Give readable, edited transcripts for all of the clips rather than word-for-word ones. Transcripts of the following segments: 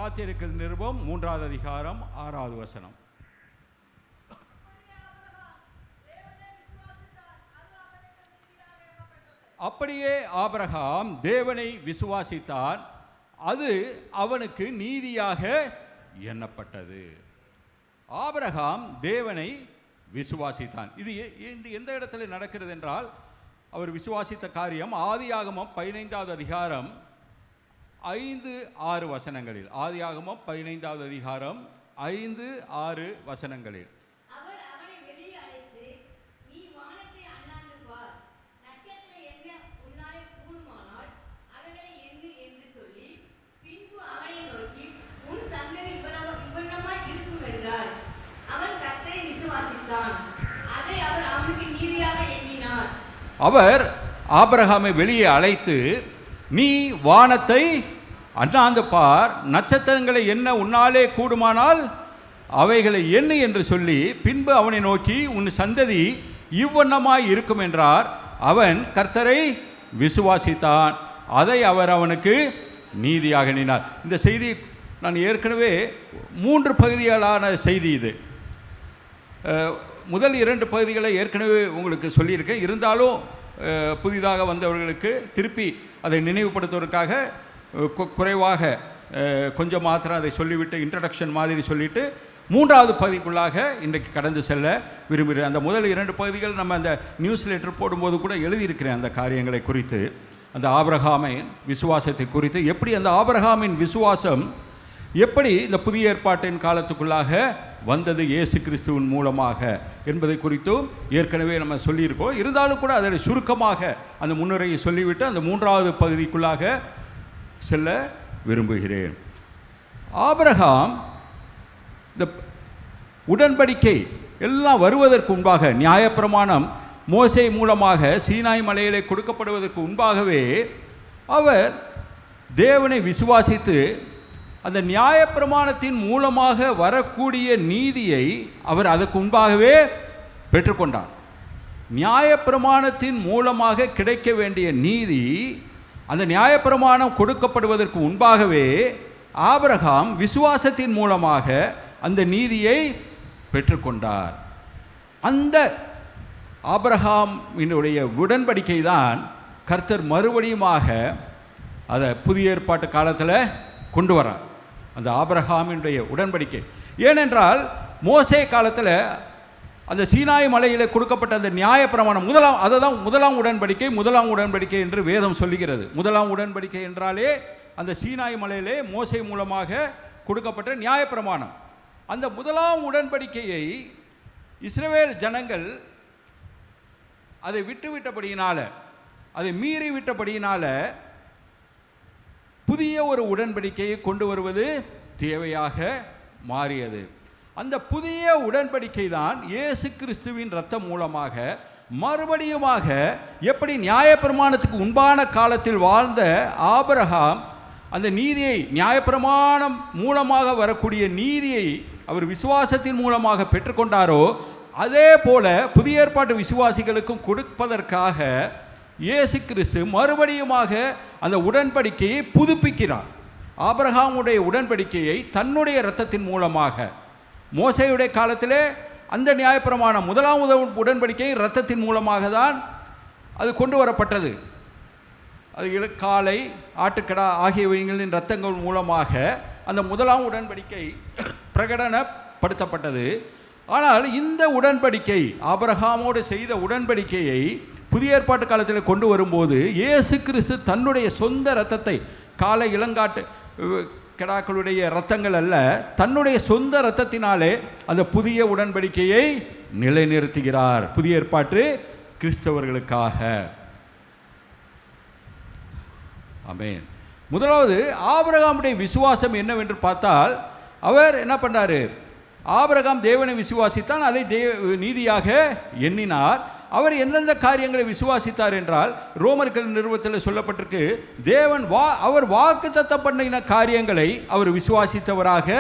கலாத்தியர்கள் நிருபம் 3வது அதிகாரம் 6வது வசனம். அப்படியே ஆபிரகாம் தேவனை விசுவாசித்தான், அது அவனுக்கு நீதியாக எண்ணப்பட்டது. ஆபிரகாம் தேவனை விசுவாசித்தான். இது எந்த இடத்துல நடக்கிறது என்றால், அவர் விசுவாசித்த காரியம் ஆதியாகமம் 15வது அதிகாரம் 5-6 வசனங்களில். ஆதியாகமம் 15வது அதிகாரம் 5-6 வசனங்களில். அவர் ஆபிரகாமை வெளியே அழைத்து, நீ வானத்தை அண்ணாந்து பார், நட்சத்திரங்களை எண்ண உன்னாலே கூடுமானால் அவைகளை எண்ணு என்று சொல்லி, பின்பு அவனை நோக்கி உன் சந்ததி இவ்வண்ணமாய் இருக்கும் என்றார். அவன் கர்த்தரை விசுவாசித்தான், அதை அவர் அவனுக்கு நீதியாக எண்ணினார். இந்த செய்தி நான் ஏற்கனவே 3 பகுதிகளான செய்தி. இது முதல் 2 பகுதிகளை ஏற்கனவே உங்களுக்கு சொல்லியிருக்கேன். இருந்தாலும் புதிதாக வந்தவர்களுக்கு திருப்பி அதை நினைவுபடுத்துவதற்காக குறைவாக கொஞ்சம் மாத்திரம் அதை சொல்லிவிட்டு, இன்ட்ரடக்ஷன் மாதிரி சொல்லிவிட்டு 3வது பகுதிக்குள்ளாக இன்றைக்கு கடந்து செல்ல விரும்புகிறேன். அந்த முதல் 2 பகுதிகள் நம்ம அந்த நியூஸ் லெட்டர் போடும்போது கூட எழுதியிருக்கிறேன் அந்த காரியங்களை குறித்து, அந்த ஆபிரகாமின் விசுவாசத்தை குறித்து, எப்படி அந்த ஆபிரகாமின் விசுவாசம் எப்படி இந்த புதிய ஏற்பாட்டின் காலத்துக்குள்ளாக வந்தது இயேசு கிறிஸ்துவின் மூலமாக என்பதை குறித்தும் ஏற்கனவே நம்ம சொல்லியிருக்கோம். இருந்தாலும் கூட அதை சுருக்கமாக அந்த முன்னுரையை சொல்லிவிட்டு அந்த 3வது பகுதிக்குள்ளாக செல்ல விரும்புகிறேன். ஆபிரகாம் இந்த உடன்படிக்கை எல்லாம் வருவதற்கு முன்பாக, நியாயப்பிரமாணம் மோசே மூலமாக சீனாய் மலையிலே கொடுக்கப்படுவதற்கு முன்பாகவே அவர் தேவனை விசுவாசித்து அந்த நியாயப்பிரமாணத்தின் மூலமாக வரக்கூடிய நீதியை அவர் அதற்கு முன்பாகவே பெற்றுக்கொண்டார். நியாயப்பிரமாணத்தின் மூலமாக கிடைக்க வேண்டிய நீதி, அந்த நியாயப்பிரமாணம் கொடுக்கப்படுவதற்கு முன்பாகவே ஆபிரகாம் விசுவாசத்தின் மூலமாக அந்த நீதியை பெற்றுக்கொண்டார். அந்த ஆபிரகாமினுடைய உடன்படிக்கை தான் கர்த்தர் மறுபடியுமாக அதை புதிய ஏற்பாட்டு காலத்தில் கொண்டு வரார். அந்த ஆபிரகாமினுடைய உடன்படிக்கை. ஏனென்றால் மோசே காலத்தில் அந்த சீனாய் மலையில் கொடுக்கப்பட்ட அந்த நியாயப்பிரமாணம் முதலாம் உடன்படிக்கை என்று வேதம் சொல்லுகிறது. முதலாம் உடன்படிக்கை என்றாலே அந்த சீனாய் மலையிலே மோசே மூலமாக கொடுக்கப்பட்ட நியாயப்பிரமாணம். அந்த முதலாம் உடன்படிக்கையை இஸ்ரவேல் ஜனங்கள் அதை விட்டுவிட்டபடியினால, அதை மீறி விட்டபடியினால புதிய ஒரு உடன்படிக்கையை கொண்டு வருவது தேவையாக மாறியது. அந்த புதிய உடன்படிக்கை தான் இயேசு கிறிஸ்துவின் இரத்தம் மூலமாக மறுபடியுமாக, எப்படி நியாயப்பிரமாணத்துக்கு முன்பான காலத்தில் வாழ்ந்த ஆபிரகாம் அந்த நீதியை, நியாயப்பிரமாணம் மூலமாக வரக்கூடிய நீதியை அவர் விசுவாசத்தின் மூலமாக பெற்றுக்கொண்டாரோ, அதே போல புதிய ஏற்பாட்டு விசுவாசிகளுக்கும் கொடுப்பதற்காக இயேசு கிறிஸ்து மறுபடியுமாக அந்த உடன்படிக்கையை புதுப்பிக்கிறார். ஆபிரகாமுடைய உடன்படிக்கையை தன்னுடைய இரத்தத்தின் மூலமாக, மோசேயுடைய காலத்திலே அந்த நியாயப்பிரமாணம் முதலாம் உடன்படிக்கை இரத்தத்தின் மூலமாக தான் அது கொண்டு வரப்பட்டது. அது காளை, ஆட்டுக்கடா ஆகியவைகளின் இரத்தங்கள் மூலமாக அந்த முதலாம் உடன்படிக்கை பிரகடனப்படுத்தப்பட்டது. ஆனால் இந்த உடன்படிக்கை, ஆபிரகாமோடு செய்த உடன்படிக்கையை புதிய ஏற்பாட்டு காலத்தில் கொண்டு வரும்போது இயேசு கிறிஸ்து தன்னுடைய சொந்த இரத்தத்தை, காளை, இளங்காட்டு கிடாக்களுடைய இரத்தங்கள் அல்ல, தன்னுடைய சொந்த இரத்தத்தினாலே அந்த புதிய உடன்படிக்கையை நிலைநிறுத்துகிறார் புதிய ஏற்பாட்டு கிறிஸ்தவர்களுக்காக. ஆமென். முதலாவது ஆபிரகாமுடைய விசுவாசம் என்னவென்று பார்த்தால், அவர் என்ன பண்ணார்? ஆபிரகாம் தேவனை விசுவாசித்தான், அதை நீதியாக எண்ணினார். அவர் எந்தெந்த காரியங்களை விசுவாசித்தார் என்றால், ரோமர்கள் நிறுவத்தில் சொல்லப்பட்டிருக்கு, தேவன் அவர் வாக்குத்தத்தம் பண்ணின காரியங்களை அவர் விசுவாசித்தவராக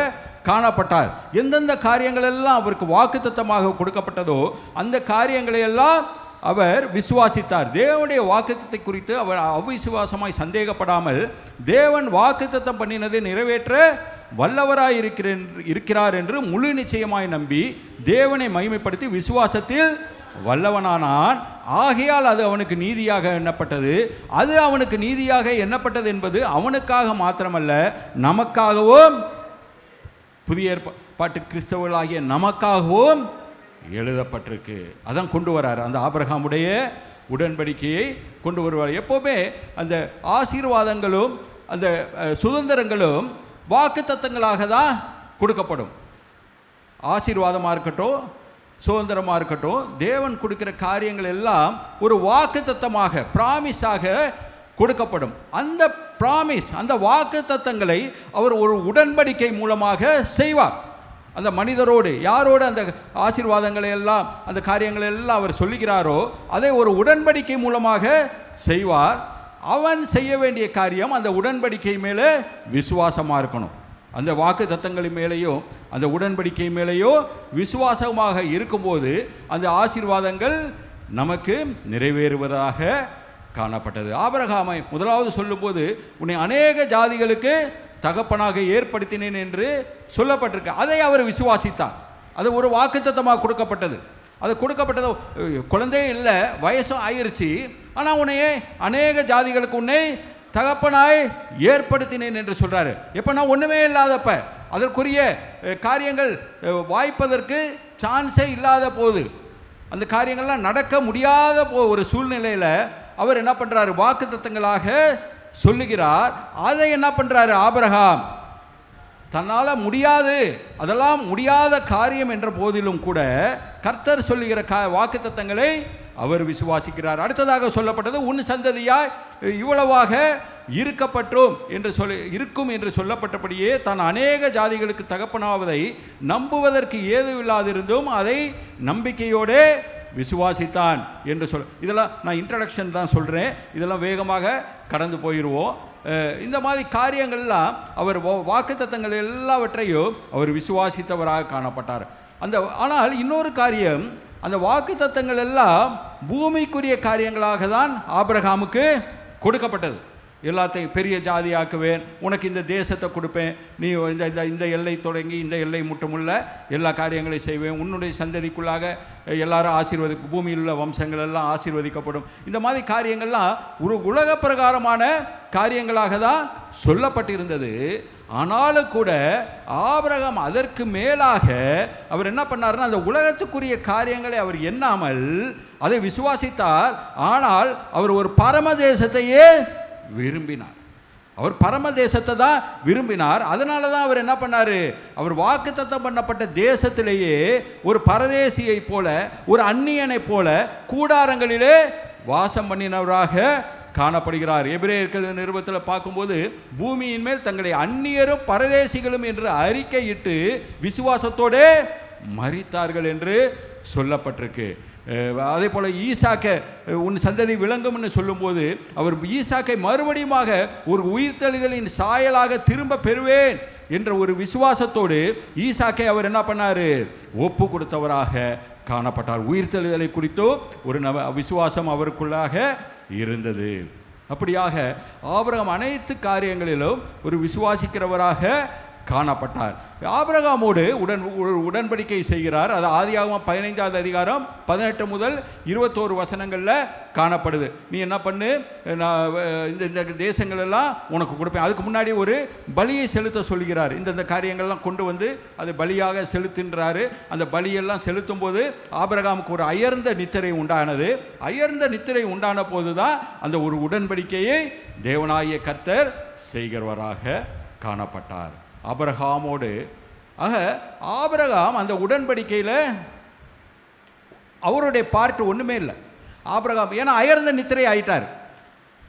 காணப்பட்டார். எந்தெந்த காரியங்கள் எல்லாம் அவருக்கு வாக்குத்தத்தமாக கொடுக்கப்பட்டதோ அந்த காரியங்களை எல்லாம் அவர் விசுவாசித்தார். தேவனுடைய வாக்குத்தத்தை குறித்து அவர் அவிசுவாசமாய் சந்தேகப்படாமல் தேவன் வாக்குத்தத்தம் பண்ணினதை நிறைவேற்ற வல்லவராய் இருக்கிறார் என்று முழு நிச்சயமாய் நம்பி தேவனை மகிமைப்படுத்தி விசுவாசத்தில் வல்லவனானான். ஆகையால் அது அவனுக்கு நீதியாக எண்ணப்பட்டது. அது அவனுக்கு நீதியாக எண்ணப்பட்டது என்பது அவனுக்காக மாத்திரமல்ல, நமக்காகவும், புதிய ஏற்பாட்டு கிறிஸ்தவர்களாகிய நமக்காகவும் எழுதப்பட்டிருக்கு. அதான் கொண்டு வரார், அந்த ஆபிரகாமுடைய உடன்படிக்கையை கொண்டு வருவார். எப்போவுமே அந்த ஆசீர்வாதங்களும் அந்த சுதந்திரங்களும் வாக்கு தத்தங்களாக தான் கொடுக்கப்படும். ஆசீர்வாதமாக இருக்கட்டும், சுதந்திரமாக இருக்கட்டும், தேவன் கொடுக்கிற காரியங்கள் எல்லாம் ஒரு வாக்கு தத்தமாக, பிராமிஸாக கொடுக்கப்படும். அந்த பிராமிஸ், அந்த வாக்கு தத்தங்களை அவர் ஒரு உடன்படிக்கை மூலமாக செய்வார். அந்த மனிதரோடு, யாரோடு அந்த ஆசீர்வாதங்களை எல்லாம், அந்த காரியங்களை எல்லாம் அவர் சொல்லுகிறாரோ அதை ஒரு உடன்படிக்கை மூலமாக செய்வார். அவன் செய்ய வேண்டிய காரியம் அந்த உடன்படிக்கை மேலே விசுவாசமாக இருக்கணும். அந்த வாக்கு தத்தங்களின் மேலேயோ அந்த உடன்படிக்கை மேலேயோ விசுவாசமாக இருக்கும்போது அந்த ஆசீர்வாதங்கள் நமக்கு நிறைவேறுவதாக காணப்பட்டது. ஆபிரகாமை முதலாவது சொல்லும்போது, உன்னை அநேக ஜாதிகளுக்கு தகப்பனாக ஏற்படுத்தினேன் என்று சொல்லப்பட்டிருக்கு. அதை அவர் விசுவாசித்தார். அது ஒரு வாக்குத்தத்தமாக கொடுக்கப்பட்டது. அது கொடுக்கப்பட்டது, குழந்தையே இல்லை, வயசும் ஆயிருச்சு, ஆனால் உன்னையே அநேக ஜாதிகளுக்கு உன்னை தகப்பனாய் ஏற்படுத்தினேன் என்று சொல்கிறாரு. எப்போனா ஒன்றுமே இல்லாதப்ப, அதற்குரிய காரியங்கள் வாய்ப்பதற்கு சான்ஸே இல்லாத போது, அந்த காரியங்கள்லாம் நடக்க முடியாத ஒரு சூழ்நிலையில் அவர் என்ன பண்ணுறாரு, வாக்கு தத்தங்களாக சொல்லுகிறார். அதை என்ன பண்ணுறாரு ஆபிரகாம், தன்னால் முடியாது, அதெல்லாம் முடியாத காரியம் என்ற போதிலும் கூட கர்த்தர் சொல்லுகிற வாக்கு தத்தங்களை அவர் விசுவாசிக்கிறார். அடுத்ததாக சொல்லப்பட்டது, உன் சந்ததியாய் இவ்வளவாக இருக்கப்பட்டோம் என்று இருக்கும் என்று சொல்லப்பட்டபடியே தான் அநேக ஜாதிகளுக்கு தகப்பனாவதை நம்புவதற்கு ஏதுவில்லாதிருந்தும் அதை நம்பிக்கையோடு விசுவாசித்தான் என்று இதெல்லாம் நான் இன்ட்ரடக்ஷன் தான் சொல்கிறேன், இதெல்லாம் வேகமாக கடந்து போயிடுவோம். இந்த மாதிரி காரியங்கள்லாம் அவர் வாக்குத்தத்தங்கள் எல்லாவற்றையும் அவர் விசுவாசித்தவராக காணப்பட்டார். ஆனால் இன்னொரு காரியம், அந்த வாக்குத்தத்தங்கள் எல்லாம் பூமிக்குரிய காரியங்களாக தான் ஆபிரகாமுக்கு கொடுக்கப்பட்டது. எல்லாத்தையும் பெரிய ஜாதியாக்குவேன், உனக்கு இந்த தேசத்தை கொடுப்பேன், நீ இந்த எல்லை தொடங்கி இந்த எல்லை முற்றுமுள்ள எல்லா காரியங்களையும் செய்வேன், உன்னுடைய சந்ததிக்குள்ளாக எல்லாரும் பூமியில் உள்ள வம்சங்கள் எல்லாம் ஆசீர்வதிக்கப்படும். இந்த மாதிரி காரியங்கள்லாம் ஒரு உலக பிரகாரமான காரியங்களாக தான் சொல்லப்பட்டிருந்தது. ஆனாலும் கூட ஆபிரகாம் அதற்கு மேலாக அவர் என்ன பண்ணார்னா, அந்த உலகத்துக்குரிய காரியங்களை அவர் எண்ணாமல் அதை விசுவாசித்தார். ஆனால் அவர் ஒரு பரமதேசத்தையே விரும்பினார். அவர் பரமதேசத்தை தான் விரும்பினார். அதனால தான் அவர் என்ன பண்ணார், அவர் வாக்குத்தத்தம் பண்ணப்பட்ட தேசத்திலேயே ஒரு பரதேசியை போல, ஒரு அந்நியனை போல கூடாரங்களிலே வாசம் பண்ணினவராக காணப்படுகிறார். எபிரேயர்கள் நிருபத்தில் பார்க்கும்போது, பூமியின் மேல் தங்களை அந்நியரும் பரதேசிகளும் என்று அறிக்கையிட்டு விசுவாசத்தோடு மரித்தார்கள் என்று சொல்லப்பட்டிருக்கு. அதே போல் ஈசாக்கை உன் சந்ததி விளங்கும்னு சொல்லும்போது, அவர் ஈசாக்கை மறுபடியுமாக ஒரு உயிர்த்தெழுதலின் சாயலாக திரும்ப பெறுவேன் என்ற ஒரு விசுவாசத்தோடு ஈசாக்கை அவர் என்ன பண்ணார், ஒப்பு கொடுத்தவராக காணப்பட்டார். உயிர்த்தெழுதலை குறித்தோ ஒரு விசுவாசம் அவருக்குள்ளாக இருந்தது. அப்படியாக ஆபிரகாம் அனைத்து காரியங்களிலும் ஒரு விசுவாசிக்கிறவராக காணப்பட்டார். ஆபிரகாமோடு உடன்படிக்கை செய்கிறார். அது ஆதியாகமம் 15வது அதிகாரம் 18 முதல் 21 வசனங்களில் காணப்படுது. நீ என்ன பண்ணு, நான் இந்த தேசங்கள் எல்லாம் உனக்கு கொடுப்பேன். அதுக்கு முன்னாடி ஒரு பலியை செலுத்த சொல்கிறார். இந்த காரியங்கள்லாம் கொண்டு வந்து அதை பலியாக செலுத்துன்றாரு. அந்த பலியெல்லாம் செலுத்தும் போது ஆபிரகாமுக்கு ஒரு அயர்ந்த நித்திரை உண்டானது. அயர்ந்த நித்திரை உண்டான போது தான் அந்த ஒரு உடன்படிக்கையை தேவனாகிய கர்த்தர் செய்கிறவராக காணப்பட்டார் ஆபிரகாமோடு. ஆக ஆபிரகாம் அந்த உடன்படிக்கையில் அவருடைய பார்ட் ஒன்றுமே இல்லை. ஆபிரகாம் ஏன்னா அயர்ந்த நித்திரை ஆயிட்டார்.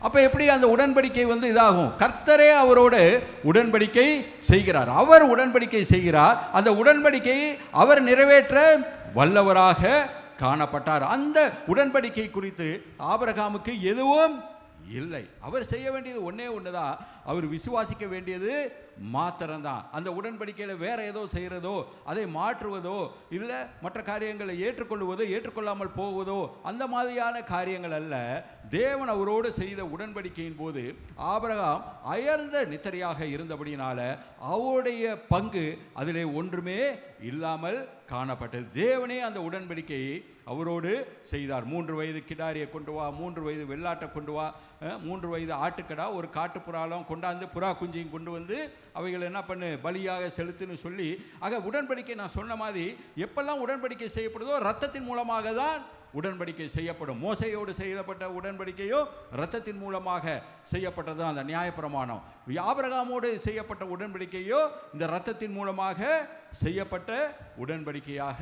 அப்போ எப்படி அந்த உடன்படிக்கை இதாகும்? கர்த்தரே அவரோடு உடன்படிக்கை செய்கிறார். அவர் உடன்படிக்கை செய்கிறார். அந்த உடன்படிக்கையை அவர் நிறைவேற்ற வல்லவராக காணப்பட்டார். அந்த உடன்படிக்கை குறித்து ஆபிரகாமுக்கு எதுவும் இல்லை. அவர் செய்ய வேண்டியது ஒன்றே ஒன்று தான், அவர் விசுவாசிக்க வேண்டியது மாத்திரம்தான். அந்த உடன்படிக்கையில் வேற ஏதோ செய்கிறதோ, அதை மாற்றுவதோ, இல்லை மற்ற காரியங்களை ஏற்றுக்கொள்வதோ ஏற்றுக்கொள்ளாமல் போவதோ அந்த மாதிரியான காரியங்கள் அல்ல. தேவன் அவரோடு செய்த உடன்படிக்கையின் போது ஆபிரகாம் அயர்ந்த நித்திரையாக இருந்தபடியினால அவருடைய பங்கு அதிலே ஒன்றுமே இல்லாமல் காணப்பட்டது. தேவனே அந்த உடன்படிக்கையை அவரோடு செய்தார். 3 வயது கிடாரியை கொண்டு வா, 3 வயது வெள்ளாட்டை கொண்டு வா, 3 வயது ஆட்டுக்கடா, ஒரு காட்டுப்புறாலும் கொண்டாந்து புறா குஞ்சியும் கொண்டு வந்து அவைகள் என்ன பண்ணு பலியாக செலுத்துன்னு சொல்லி, ஆக உடன்படிக்கை நான் சொன்ன மாதிரி எப்பெல்லாம் உடன்படிக்கை செய்யப்படுதோ ரத்தத்தின் மூலமாக தான் உடன்படிக்கை செய்யப்படும். மோசையோடு செய்யப்பட்ட உடன்படிக்கையோ இரத்தத்தின் மூலமாக செய்யப்பட்டது அந்த நியாயப்பிரமாணம். ஆபிரகாமோடு செய்யப்பட்ட உடன்படிக்கையோ இந்த இரத்தத்தின் மூலமாக செய்யப்பட்ட உடன்படிக்கையாக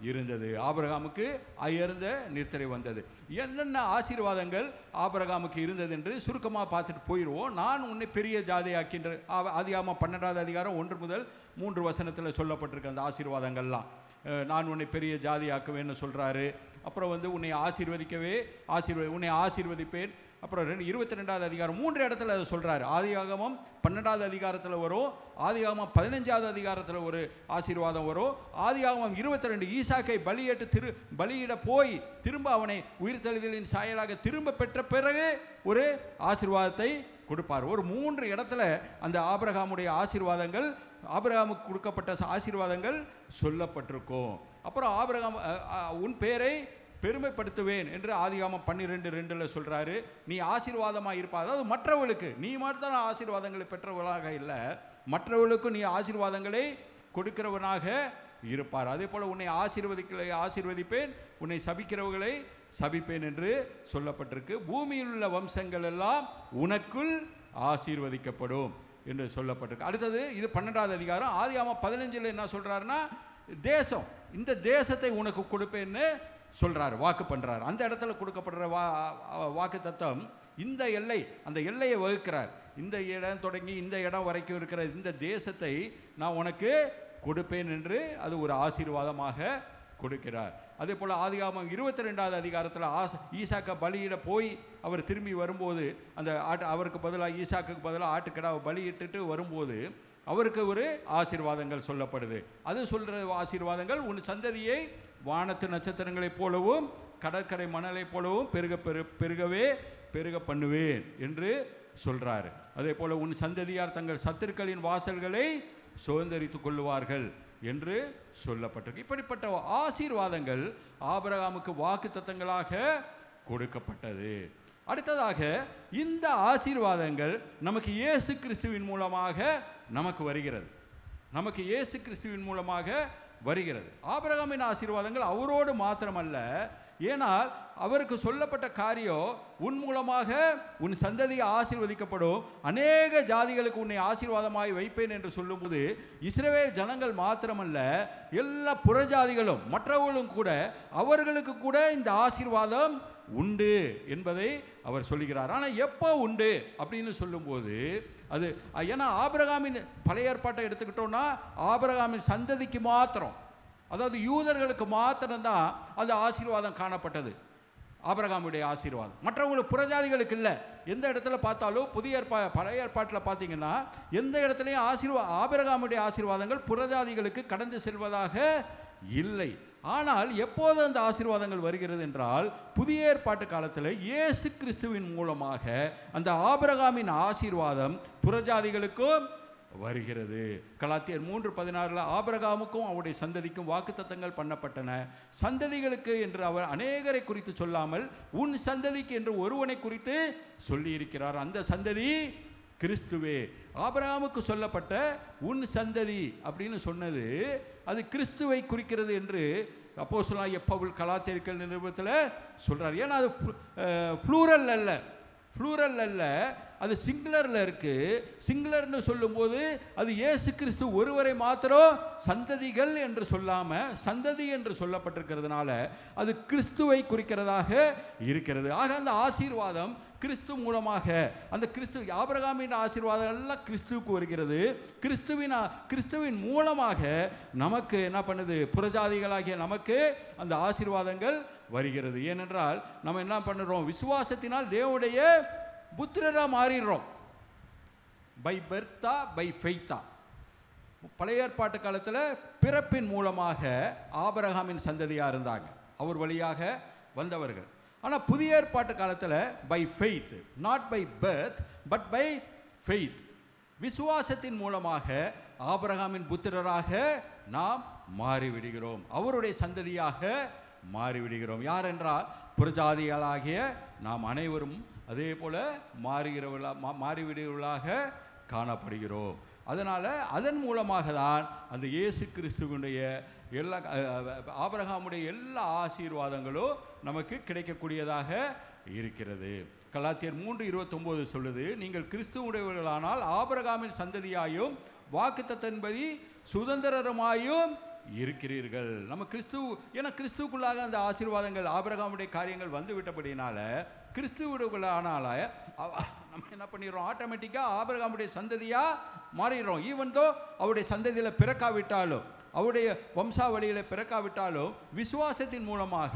இருந்தது. ஆபிரகாமுக்கு அயர்ந்த நித்திரை வந்தது. என்னென்ன ஆசீர்வாதங்கள் ஆபிரகாமுக்கு இருந்தது என்று சுருக்கமாக பார்த்துட்டு போயிடுவோம். நான் உன்னை பெரிய ஜாதியாக்கின்ற ஆதியாகமம் 12வது அதிகாரம் 1 முதல் 3 வசனத்தில் சொல்லப்பட்டிருக்க அந்த ஆசீர்வாதங்கள்லாம். நான் உன்னை பெரிய ஜாதியாக்குவேன்னு சொல்கிறாரு. அப்புறம் உன்னை உன்னை ஆசீர்வதிப்பேன். அப்புறம் 22வது அதிகாரம் 3 இடத்துல அதை சொல்கிறாரு. ஆதியாகமம் 12வது அதிகாரத்தில் வரும், ஆதியாகமம் 15வது அதிகாரத்தில் ஒரு ஆசீர்வாதம் வரும், ஆதியாகமம் 22 ஈசாக்கை பலியிட போய் திரும்ப அவனை உயிர்த்தெழுதலின் சாயலாக திரும்ப பெற்ற பிறகு ஒரு ஆசீர்வாதத்தை கொடுப்பார். ஒரு 3 இடத்துல அந்த ஆபிரகாமுடைய ஆசீர்வாதங்கள், ஆபிரகாமுக்கு கொடுக்கப்பட்ட ஆசீர்வாதங்கள் சொல்லப்பட்டிருக்கும். அப்புறம் ஆபிரகாம் உன் பேரை பெருமைப்படுத்துவேன் என்று ஆதியாகமம் 12:2 சொல்கிறாரு. நீ ஆசீர்வாதமாக இருப்பா, அதாவது மற்றவர்களுக்கு, நீ மட்டும் ஆசீர்வாதங்களை பெற்றவர்களாக இல்லை, மற்றவர்களுக்கும் நீ ஆசீர்வாதங்களை கொடுக்கிறவனாக இருப்பார். அதே போல் உன்னை ஆசீர்வதிப்பேன், உன்னை சபிக்கிறவர்களை சபிப்பேன் என்று சொல்லப்பட்டிருக்கு. பூமியில் உள்ள வம்சங்கள் எல்லாம் உனக்குள் ஆசீர்வதிக்கப்படும் என்று சொல்லப்பட்டிருக்கு. அடுத்தது இது 12வது அதிகாரம். ஆதியாகமம் 15 என்ன சொல்கிறாருன்னா, தேசம், இந்த தேசத்தை உனக்கு கொடுப்பேன்னு சொல்கிறார், வாக்கு பண்ணுறார். அந்த இடத்துல கொடுக்கப்படுற வாக்கு தத்துவம் இந்த எல்லை, அந்த எல்லையை வகுக்கிறார். இந்த இடம் தொடங்கி இந்த இடம் வரைக்கும் இருக்கிற இந்த தேசத்தை நான் உனக்கு கொடுப்பேன் என்று அது ஒரு ஆசீர்வாதமாக கொடுக்கிறார். அதே போல் ஆதியாகமம் 22வது அதிகாரத்தில் ஈசாக்கை பலியிட போய் அவர் திரும்பி வரும்போது அந்த அவருக்கு பதிலாக ஈசாக்குக்கு பதிலாக ஆட்டுக்கடாவை பலியிட்டு வரும்போது அவருக்கு ஒரு ஆசீர்வாதங்கள் சொல்லப்படுது. அது சொல்கிற ஆசீர்வாதங்கள், உன் சந்ததியை வானத்து நட்சத்திரங்களைப் போலவும் கடற்கரை மணலைப் போலவும் பெருக பண்ணுவேன் என்று சொல்கிறார். அதே போல் உன் சந்ததியார் தங்கள் சத்துருக்களின் வாசல்களை சுதந்தரித்து கொள்ளுவார்கள் என்று சொல்லப்பட்டிருக்கு. இப்படிப்பட்ட ஆசீர்வாதங்கள் ஆபிரகாமுக்கு வாக்கு தத்தங்களாக கொடுக்கப்பட்டது. அடுத்ததாக இந்த ஆசீர்வாதங்கள் நமக்கு இயேசு கிறிஸ்துவின் மூலமாக நமக்கு வருகிறது. ஆபிரகாமின் ஆசீர்வாதங்கள் அவரோடு மாத்திரமல்ல, ஏனால் அவருக்கு சொல்லப்பட்ட காரியம், உன் மூலமாக உன் சந்ததி ஆசீர்வதிக்கப்படும், அநேக ஜாதிகளுக்கு உன்னை ஆசீர்வாதமாய் வைப்பேன் என்று சொல்லும்போது இஸ்ரவேல் ஜனங்கள் மாத்திரமல்ல, எல்லா புறஜாதிகளும் மற்றவர்களும் கூட, அவர்களுக்கு கூட இந்த ஆசீர்வாதம் உண்டு என்பதை அவர் சொல்லுகிறார். ஆனால் எப்போ உண்டு அப்படின்னு சொல்லும்போது அது, ஏன்னா ஆபிரகாமின் பழைய ஏற்பாட்டை எடுத்துக்கிட்டோம்னா ஆபிரகாமின் சந்ததிக்கு மாத்திரம், அதாவது யூதர்களுக்கு மாத்திரம்தான் அந்த ஆசீர்வாதம் காணப்பட்டது, ஆபிரகாமுடைய ஆசீர்வாதம். மற்றவங்களுக்கு புறஜாதிகளுக்கு இல்லை. எந்த இடத்துல பார்த்தாலும் பழைய ஏற்பாட்டில் பார்த்தீங்கன்னா எந்த இடத்துலையும் ஆபிரகாமுடைய ஆசீர்வாதங்கள் புறஜாதிகளுக்கு கடந்து செல்வதாக இல்லை. ஆனால் எப்போது அந்த ஆசீர்வாதங்கள் வருகிறது என்றால், புதிய ஏற்பாட்டு காலத்தில் இயேசு கிறிஸ்துவின் மூலமாக அந்த ஆபிரகாமின் ஆசீர்வாதம் புறஜாதிகளுக்கும் வருகிறது. கலாத்தியர் 3:16 ஆபிரகாமுக்கும் அவருடைய சந்ததிக்கும் வாக்குத்தத்தங்கள் பண்ணப்பட்டன. சந்ததிகளுக்கு என்று அவர் அநேகரை குறித்து சொல்லாமல் உன் சந்ததிக்கு என்று ஒருவனை குறித்து சொல்லியிருக்கிறார். அந்த சந்ததி கிறிஸ்துவே. ஆபிரகாமுக்கு சொல்லப்பட்ட உன் சந்ததி அப்படின்னு சொன்னது அது கிறிஸ்துவை குறிக்கிறது என்று அப்போஸ்தலனாகிய பவுல் கலாத்தியர்கள் நிருபத்தில் சொல்றார். ஏன்னா அது ப்ளூரல் அல்ல, அது சிங்குலரில் இருக்குது. சிங்குலர்னு சொல்லும்போது அது இயேசு கிறிஸ்து ஒருவரை மாத்திரம் சந்ததிகள் என்று சொல்லாமல் சந்ததி என்று சொல்லப்பட்டிருக்கிறதுனால அது கிறிஸ்துவை குறிக்கிறதாக இருக்கிறது. ஆக அந்த ஆசீர்வாதம் கிறிஸ்து மூலமாக, அந்த ஆபிரகாமின் ஆசீர்வாதம் எல்லாம் கிறிஸ்துவுக்கு வருகிறது. கிறிஸ்துவின் மூலமாக நமக்கு என்ன பண்ணுது, புறஜாதிகளாகிய நமக்கு அந்த ஆசீர்வாதங்கள் வருகிறது. ஏனென்றால் நம்ம என்ன பண்ணுறோம், விசுவாசத்தினால் தேவனுடைய புத்திரராக மாறிடுறோம். By பெர்த்தா by ஃபெய்த்தா. பழைய ஏற்பாட்டு காலத்தில் பிறப்பின் மூலமாக ஆபிரகாமின் சந்ததியாக இருந்தாங்க, அவர் வழியாக வந்தவர்கள். ஆனால் புதிய ஏற்பாட்டு காலத்தில் by faith, not by birth but by faith, விசுவாசத்தின் மூலமாக ஆபிரகாமின் புத்திரராக நாம் மாறிவிடுகிறோம், அவருடைய சந்ததியாக மாறிவிடுகிறோம். யார் என்றால் புறஜாதிகளாகிய நாம் அனைவரும் அதே போல மாறிவிடுகிறவர்களாக காணப்படுகிறோம். அதனால் அதன் மூலமாக தான் அந்த இயேசு கிறிஸ்துவனுடைய எல்லா ஆபிரகாமுடைய எல்லா ஆசீர்வாதங்களும் நமக்கு கிடைக்கக்கூடியதாக இருக்கிறது. கலாத்தியர் 3:29 சொல்லுது, நீங்கள் கிறிஸ்துவுடையவர்களானால் ஆபிரகாமின் சந்ததியாயும் வாக்குத்தத்தத்தின்படி சுதந்திரமாயும் இருக்கிறீர்கள். நம்ம ஏன்னா கிறிஸ்துவுக்குள்ளாக அந்த ஆசீர்வாதங்கள் ஆபிரகாமுடைய காரியங்கள் வந்து விட்டபடினால கிறிஸ்துவுக்குள்ளானால நம்ம என்ன பண்ணிடுறோம், ஆட்டோமேட்டிக்காக ஆபிரகாமுடைய சந்ததியாக மாறிடுறோம். ஈவன் தோ அவருடைய சந்ததியில் பிறக்காவிட்டாலும், அவருடைய வம்சாவளியில் பிறக்காவிட்டாலும் விசுவாசத்தின் மூலமாக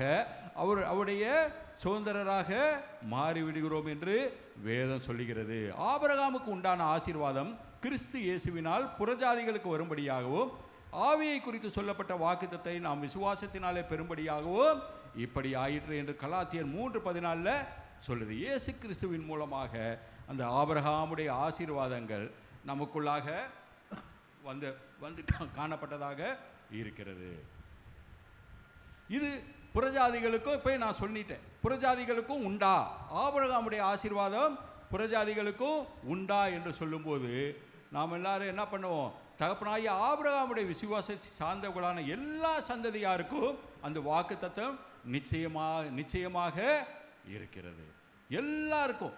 அவருடைய சுதந்திரராக மாறிவிடுகிறோம் என்று வேதம் சொல்லுகிறது. ஆபிரகாமுக்கு உண்டான ஆசீர்வாதம் கிறிஸ்து இயேசுவினால் புறஜாதிகளுக்கு வரும்படியாகவும், ஆவியை குறித்து சொல்லப்பட்ட வாக்குத்தத்தை நாம் விசுவாசத்தினாலே பெறும்படியாகவும் இப்படி ஆயிற்று என்று கலாத்தியர் 3:14 சொல்லுது. இயேசு கிறிஸ்துவின் மூலமாக அந்த ஆபிரகாமுடைய ஆசீர்வாதங்கள் நமக்குள்ளாக வந்து காணப்பட்டதாக இருக்கிறது. இது புறஜாதிகளுக்கும் இப்போ நான் சொல்லிட்டேன், புறஜாதிகளுக்கும் உண்டா ஆபிரகாமுடைய ஆசீர்வாதம், புறஜாதிகளுக்கும் உண்டா என்று சொல்லும்போது நாம் எல்லாரும் என்ன பண்ணுவோம், தகப்பனாகிய ஆபிரகாமுடைய விசுவாசத்தை சார்ந்தவர்களான எல்லா சந்ததியாருக்கும் அந்த வாக்குத்தத்தம் நிச்சயமாக இருக்கிறது. எல்லாருக்கும்,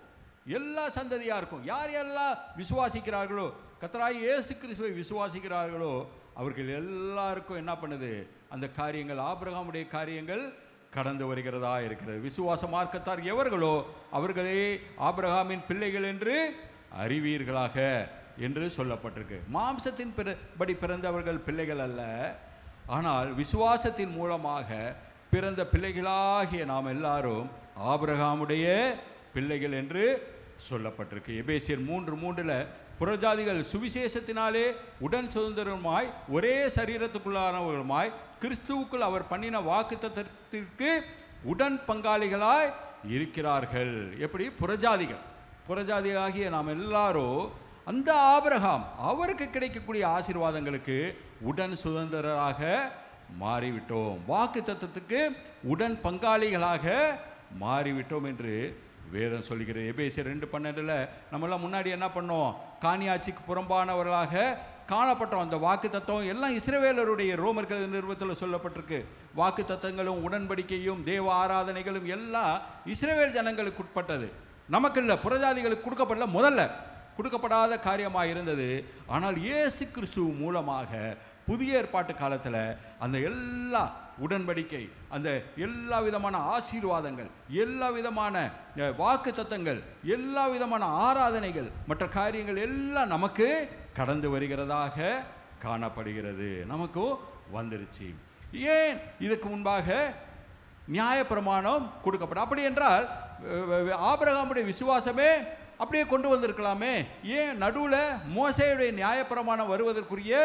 எல்லா சந்ததியாருக்கும், யார் எல்லாம் விசுவாசிக்கிறார்களோ, கர்த்தராகிய இயேசு கிறிஸ்துவை விசுவாசிக்கிறார்களோ அவர்கள் எல்லாருக்கும் என்ன பண்ணுது, அந்த காரியங்கள் ஆபிரகாமுடைய காரியங்கள் கடந்து வருகிறதா இருக்கிறது. விசுவாச மார்க்கத்தார் எவர்களோ அவர்களே ஆபிரகாமின் பிள்ளைகள் என்று அறிவீர்களாக என்று சொல்லப்பட்டிருக்கு. மாம்சத்தின் படி பிறந்தவர்கள் பிள்ளைகள் அல்ல, ஆனால் விசுவாசத்தின் மூலமாக பிறந்த பிள்ளைகளாகிய நாம் எல்லாரும் ஆபிரகாமுடைய பிள்ளைகள் என்று சொல்லப்பட்டிருக்கு. எபேசியர் 3:3 புறஜாதிகள் சுவிசேஷத்தினாலே உடன் சுதந்திரமாய் ஒரே சரீரத்துக்குள்ளானவர்களுமாய் கிறிஸ்துவுக்குள் அவர் பண்ணின வாக்குத்தத்தத்திற்கு உடன் பங்காளிகளாய் இருக்கிறார்கள். எப்படி? புறஜாதிகளாகிய நாம் எல்லாரும் அந்த ஆபிரகாம் அவருக்கு கிடைக்கக்கூடிய ஆசீர்வாதங்களுக்கு உடன் சுதந்திரராக மாறிவிட்டோம், வாக்குத்தத்தத்துக்கு உடன் பங்காளிகளாக மாறிவிட்டோம் என்று வேதம் சொல்லுகிறது. எபேசியர் 2:12 நம்மளாம் முன்னாடி என்ன பண்ணோம், காணியாட்சிக்கு புறம்பானவர்களாக காணப்பட்டோம். அந்த வாக்கு தத்துவம் எல்லாம் இஸ்ரவேலருடைய ரோமர்கள் நிறுவத்தில் சொல்லப்பட்டிருக்கு. வாக்கு தத்துவங்களும் உடன்படிக்கையும் தேவ ஆராதனைகளும் எல்லாம் இஸ்ரவேல் ஜனங்களுக்கு உட்பட்டது, நமக்கு இல்லை, புறஜாதிகளுக்கு கொடுக்கப்படல, முதல்ல கொடுக்கப்படாத காரியமாக இருந்தது. ஆனால் இயேசு கிறிஸ்து மூலமாக புதிய ஏற்பாட்டு காலத்தில் அந்த எல்லா உடன்படிக்கை, அந்த எல்லா விதமான ஆசீர்வாதங்கள், எல்லா விதமான வாக்கு தத்தங்கள், எல்லா விதமான ஆராதனைகள், மற்ற காரியங்கள் எல்லாம் நமக்கு கடந்து வருகிறதாக காணப்படுகிறது, நமக்கு வந்துருச்சு. ஏன் இதுக்கு முன்பாக நியாயப்பிரமாணம் கொடுக்கப்படும்? அப்படி என்றால் ஆபிரகாமுடைய விசுவாசமே அப்படியே கொண்டு வந்திருக்கலாமே, ஏன் நடுவில் மோசேயுடைய நியாயப்பிரமாணம் வருவதற்குரிய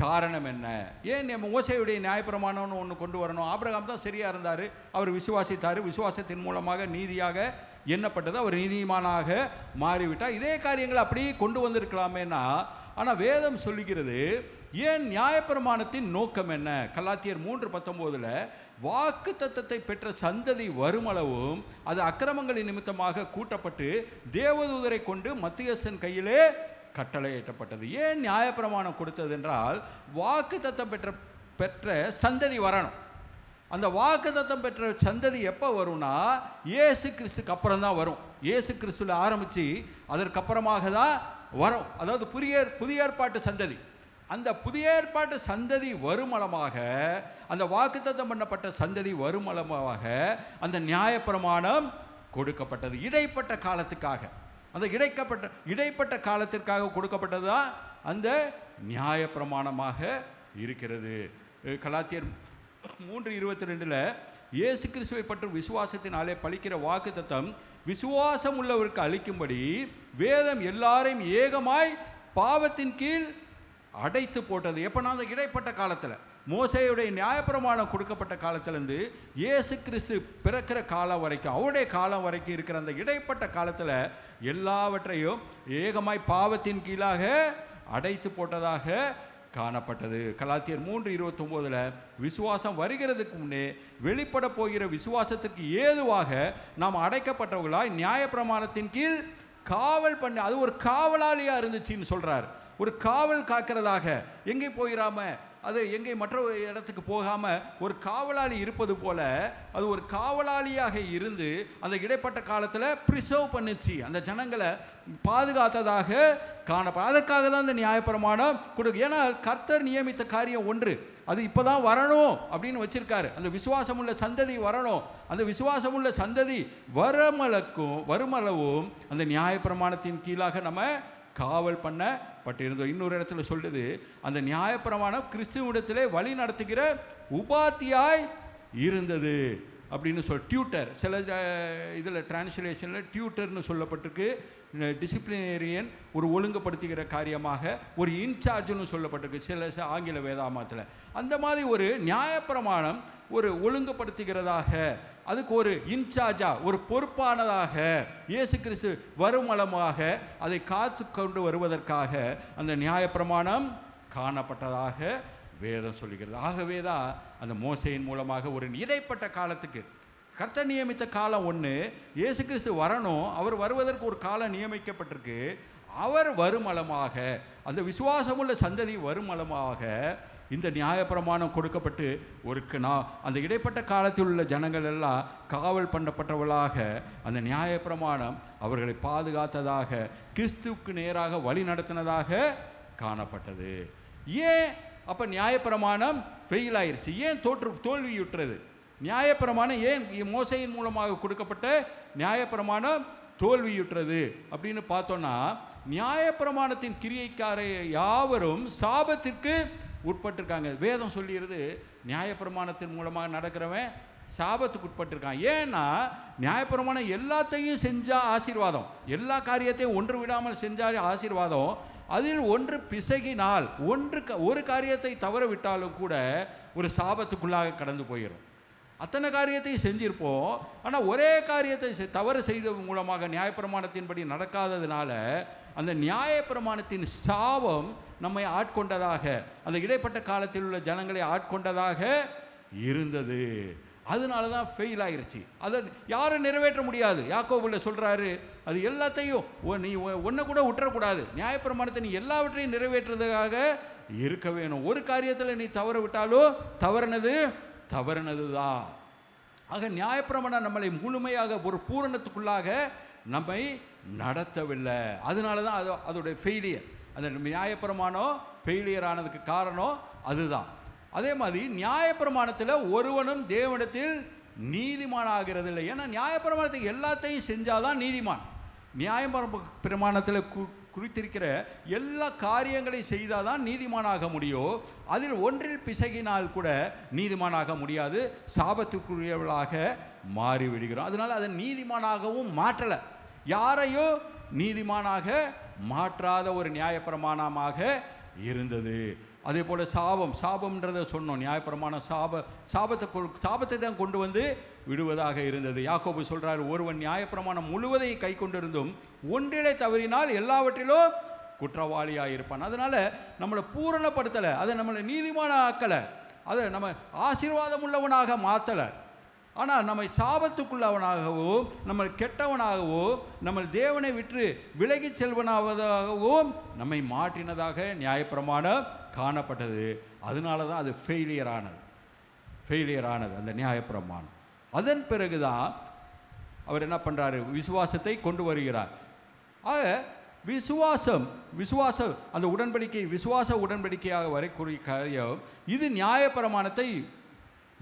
காரணம் என்ன? ஏன் மோசேயுடைய நியாயப்பிரமாணம்னு ஒன்று கொண்டு வரணும்? ஆபிரகாம் தான் சரியாக இருந்தார், அவர் விசுவாசித்தார், விசுவாசத்தின் மூலமாக நீதியாக எண்ணப்பட்டது, அவர் நீதிமானாக மாறிவிட்டார். இதே காரியங்கள் அப்படியே கொண்டு வந்திருக்கலாமேனா, ஆனால் வேதம் சொல்லுகிறது ஏன் நியாயப்பிரமாணத்தின் நோக்கம் என்ன? கலாத்தியர் 3:19 வாக்கு தத்தத்தை பெற்ற சந்ததி வருமளவும் அது அக்கிரமங்களின் நிமித்தமாக கூட்டப்பட்டு தேவதூதரை கொண்டு மத்தியஸ்தன் கையிலே கட்டளையிட்டப்பட்டது. ஏன் நியாயப்பிரமாணம் கொடுத்தது என்றால் வாக்கு தத்தம் பெற்ற சந்ததி வரணும். அந்த வாக்கு தத்தம் பெற்ற சந்ததி எப்போ வரும்னா இயேசு கிறிஸ்துக்கு அப்புறம் தான் வரும். இயேசு கிறிஸ்துவில் ஆரம்பித்து அதற்கப்புறமாக தான் வரும். அதாவது புதிய ஏற்பாட்டு சந்ததி. அந்த புதிய ஏற்பாட்டு சந்ததி வருமளமாக, அந்த வாக்குத்தத்தம் பண்ணப்பட்ட சந்ததி வருமளமாக அந்த நியாயப்பிரமாணம் கொடுக்கப்பட்டது. இடைப்பட்ட காலத்துக்காக, அந்த இடைப்பட்ட காலத்திற்காக கொடுக்கப்பட்டது தான் அந்த நியாயப்பிரமாணமாக இருக்கிறது. கலாத்தியர் 3:22 இயேசு கிறிஸ்துவை பற்றும் விசுவாசத்தினாலே பலிக்கிற வாக்குத்தத்தம் விசுவாசம் உள்ளவருக்கு அளிக்கும்படி வேதம் எல்லாரையும் ஏகமாய் பாவத்தின் கீழ் அடைத்து போட்டது. எப்போனா அந்த இடைப்பட்ட காலத்தில், மோசேயுடைய நியாயப்பிரமாணம் கொடுக்கப்பட்ட காலத்திலேருந்து இயேசு கிறிஸ்து பிறக்கிற காலம் வரைக்கும், அவருடைய காலம் வரைக்கும் இருக்கிற அந்த இடைப்பட்ட காலத்தில் எல்லாவற்றையும் ஏகமாய் பாவத்தின் கீழாக அடைத்து போட்டதாக காணப்பட்டது. கலாத்தியர் 3:29 விசுவாசம் வருகிறதுக்கு முன்னே வெளிப்பட போகிற விசுவாசத்திற்கு ஏதுவாக நாம் அடைக்கப்பட்டவர்களாய் நியாயப்பிரமாணத்தின் கீழ் காவல் பண்ணி, அது ஒரு காவலாளியாக இருந்துச்சுன்னு சொல்கிறார். ஒரு காவல் காக்கிறதாக, எங்கே போயிடாம, அது எங்கே மற்ற இடத்துக்கு போகாமல் ஒரு காவலாளி இருப்பது போல அது ஒரு காவலாளியாக இருந்து அந்த இடைப்பட்ட காலத்தில் ப்ரிசர்வ் பண்ணிச்சு, அந்த ஜனங்களை பாதுகாத்ததாக காணப்படும். அதற்காக தான் இந்த நியாயப்பிரமாணம் கொடுக்கு. ஏன்னா கர்த்தர் நியமித்த காரியம் ஒன்று, அது இப்போ தான் வரணும் அப்படின்னு வச்சிருக்காரு. அந்த விசுவாசமுள்ள சந்ததி வரணும். அந்த விசுவாசமுள்ள சந்ததி வருமளவும் அந்த நியாயப்பிரமாணத்தின் கீழாக நம்ம காவல் பண்ணப்பட்டிருந்தோம். இன்னொரு இடத்துல சொல்லுது, அந்த நியாயப்பிரமாணம் கிறிஸ்துவிடத்திலே வழி நடத்துகிற உபாத்தியாய் இருந்தது அப்படின்னு டியூட்டர், சில இதில் டிரான்ஸ்லேஷனில் டியூட்டர்னு சொல்லப்பட்டிருக்கு. டிசிப்ளினேரியன், ஒரு ஒழுங்குபடுத்துகிற காரியமாக ஒரு இன்சார்ஜ்னு சொல்லப்பட்டிருக்கு சில ஆங்கில வேதாமத்தில். அந்த மாதிரி ஒரு நியாயப்பிரமாணம் ஒரு ஒழுங்குபடுத்துகிறதாக, அதுக்கு ஒரு இன்சார்ஜாக, ஒரு பொறுப்பானதாக இயேசு கிறிஸ்து வருமளமாக அதை காத்து கொண்டு வருவதற்காக அந்த நியாயப்பிரமாணம் காணப்பட்டதாக வேதம் சொல்லுகிறது. ஆகவே தான் அந்த மோசையின் மூலமாக ஒரு இடைப்பட்ட காலத்துக்கு கர்த்தர் நியமித்த காலம் ஒன்று, இயேசு கிறிஸ்து வரணும், அவர் வருவதற்கு ஒரு காலம் நியமிக்கப்பட்டிருக்கு. அவர் வருமளமாக, அந்த விசுவாசமுள்ள சந்ததி வருமளமாக இந்த நியாயப்பிரமாணம் கொடுக்கப்பட்டு அந்த இடைப்பட்ட காலத்தில் உள்ள ஜனங்கள் எல்லாம் காவல் பண்ணப்பட்டவர்களாக அந்த நியாயப்பிரமாணம் அவர்களை பாதுகாத்ததாக, கிறிஸ்துவுக்கு நேராக வழி நடத்தினதாக காணப்பட்டது. ஏன் அப்போ நியாயப்பிரமாணம் ஃபெயில் ஆயிடுச்சு? ஏன் தோல்வியுற்றது? நியாயப்பிரமாணம் ஏன் மோசையின் மூலமாக கொடுக்கப்பட்ட நியாயப்பிரமாணம் தோல்வியுற்றது அப்படின்னு பார்த்தோன்னா, நியாயப்பிரமாணத்தின் கிரியைக்கார யாவரும் சாபத்திற்கு உட்பட்டிருக்காங்க. வேதம் சொல்லிடுது, நியாயப்பிரமாணத்தின் மூலமாக நடக்கிறவன் சாபத்துக்கு உட்பட்டிருக்கான். ஏன்னா நியாயப்பிரமாணம் எல்லாத்தையும் செஞ்சால் ஆசீர்வாதம், எல்லா காரியத்தையும் ஒன்று விடாமல் செஞ்சால் ஆசீர்வாதம். அதில் ஒன்று பிசகினால், ஒரு காரியத்தை தவற விட்டாலும் கூட ஒரு சாபத்துக்குள்ளாக கடந்து போயிடும். அத்தனை காரியத்தையும் செஞ்சிருப்போம், ஆனால் ஒரே காரியத்தை தவறு செய்தது மூலமாக நியாயப்பிரமாணத்தின்படி நடக்காததுனால அந்த நியாயப்பிரமாணத்தின் சாபம் நம்மை ஆட்கொண்டதாக, அந்த இடைப்பட்ட காலத்தில் உள்ள ஜனங்களை ஆட்கொண்டதாக இருந்தது. அதனால தான் ஃபெயில் ஆயிடுச்சு. அதை யாரும் நிறைவேற்ற முடியாது. யாக்கோபுல சொல்கிறாரு, அது எல்லாத்தையும் நீ ஒன்றை கூட விட்டுறக்கூடாது, நியாயப்பிரமாணத்தை நீ எல்லாவற்றையும் நிறைவேற்றுறதுக்காக இருக்க வேணும். ஒரு காரியத்தில் நீ தவற விட்டாலோ தவறுனது தான். ஆக நியாயப்பிரமாணம் நம்மளை முழுமையாக ஒரு பூரணத்துக்குள்ளாக நம்மை நடத்தவில்லை. அதனால தான் அதோடைய ஃபெயிலியர், அந்த நியாயப்பிரமாணம் ஃபெயிலியர் ஆனதுக்கு காரணம் அதுதான். அதே மாதிரி நியாயப்பிரமாணத்தில் ஒருவனும் தேவனிடத்தில் நீதிமான் ஆகிறது இல்லை. ஏன்னா நியாயப்பிரமாணத்துக்கு எல்லாத்தையும் செஞ்சாதான் நீதிமான். நியாயப்பிரமாணத்தில் குறித்திருக்கிற எல்லா காரியங்களையும் செய்தால் தான் நீதிமானாக முடியும். அதில் ஒன்றில் பிசகினால் கூட நீதிமானாக முடியாது, சாபத்துக்குரியவர்களாக மாறிவிடுகிறோம். அதனால் அதை நீதிமானாகவும் மாற்றலை. யாரையும் நீதிமானாக மாற்றாத ஒரு நியாயப்பிரமாணமாக இருந்தது. அதே போல் சாபம்ன்றதை சொன்னோம். நியாயப்பிரமாணம் சாபத்தை தான் கொண்டு வந்து விடுவதாக இருந்தது. யாக்கோபு சொல்கிறார், ஒருவன் நியாயப்பிரமாணம் முழுவதையும் கை கொண்டிருந்தும் ஒன்றிலே தவறினால் எல்லாவற்றிலும் குற்றவாளியாக இருப்பான். அதனால் நம்மளை பூரணப்படுத்தலை, அதை நம்மளை நீதிமான ஆக்கலை, அதை நம்ம ஆசீர்வாதம் உள்ளவனாக மாற்றலை. ஆனால் நம்மை சாபத்துக்குள்ளவனாகவோ, நம்ம கெட்டவனாகவோ, நம்ம தேவனை விட்டு விலகி செல்வனாவதாகவும் நம்மை மாற்றினதாக நியாயப்பிரமாணம் காணப்பட்டது. அதனால தான் அது ஃபெயிலியர் ஆனது அந்த நியாயப்பிரமாணம். அதன் பிறகு தான் அவர் என்ன பண்ணுறாரு, விசுவாசத்தை கொண்டு வருகிறார். ஆக விசுவாசம் அந்த உடன்படிக்கை விசுவாச உடன்படிக்கையாக வரக்கூடிய காரியம் இது நியாயப்பிரமாணத்தை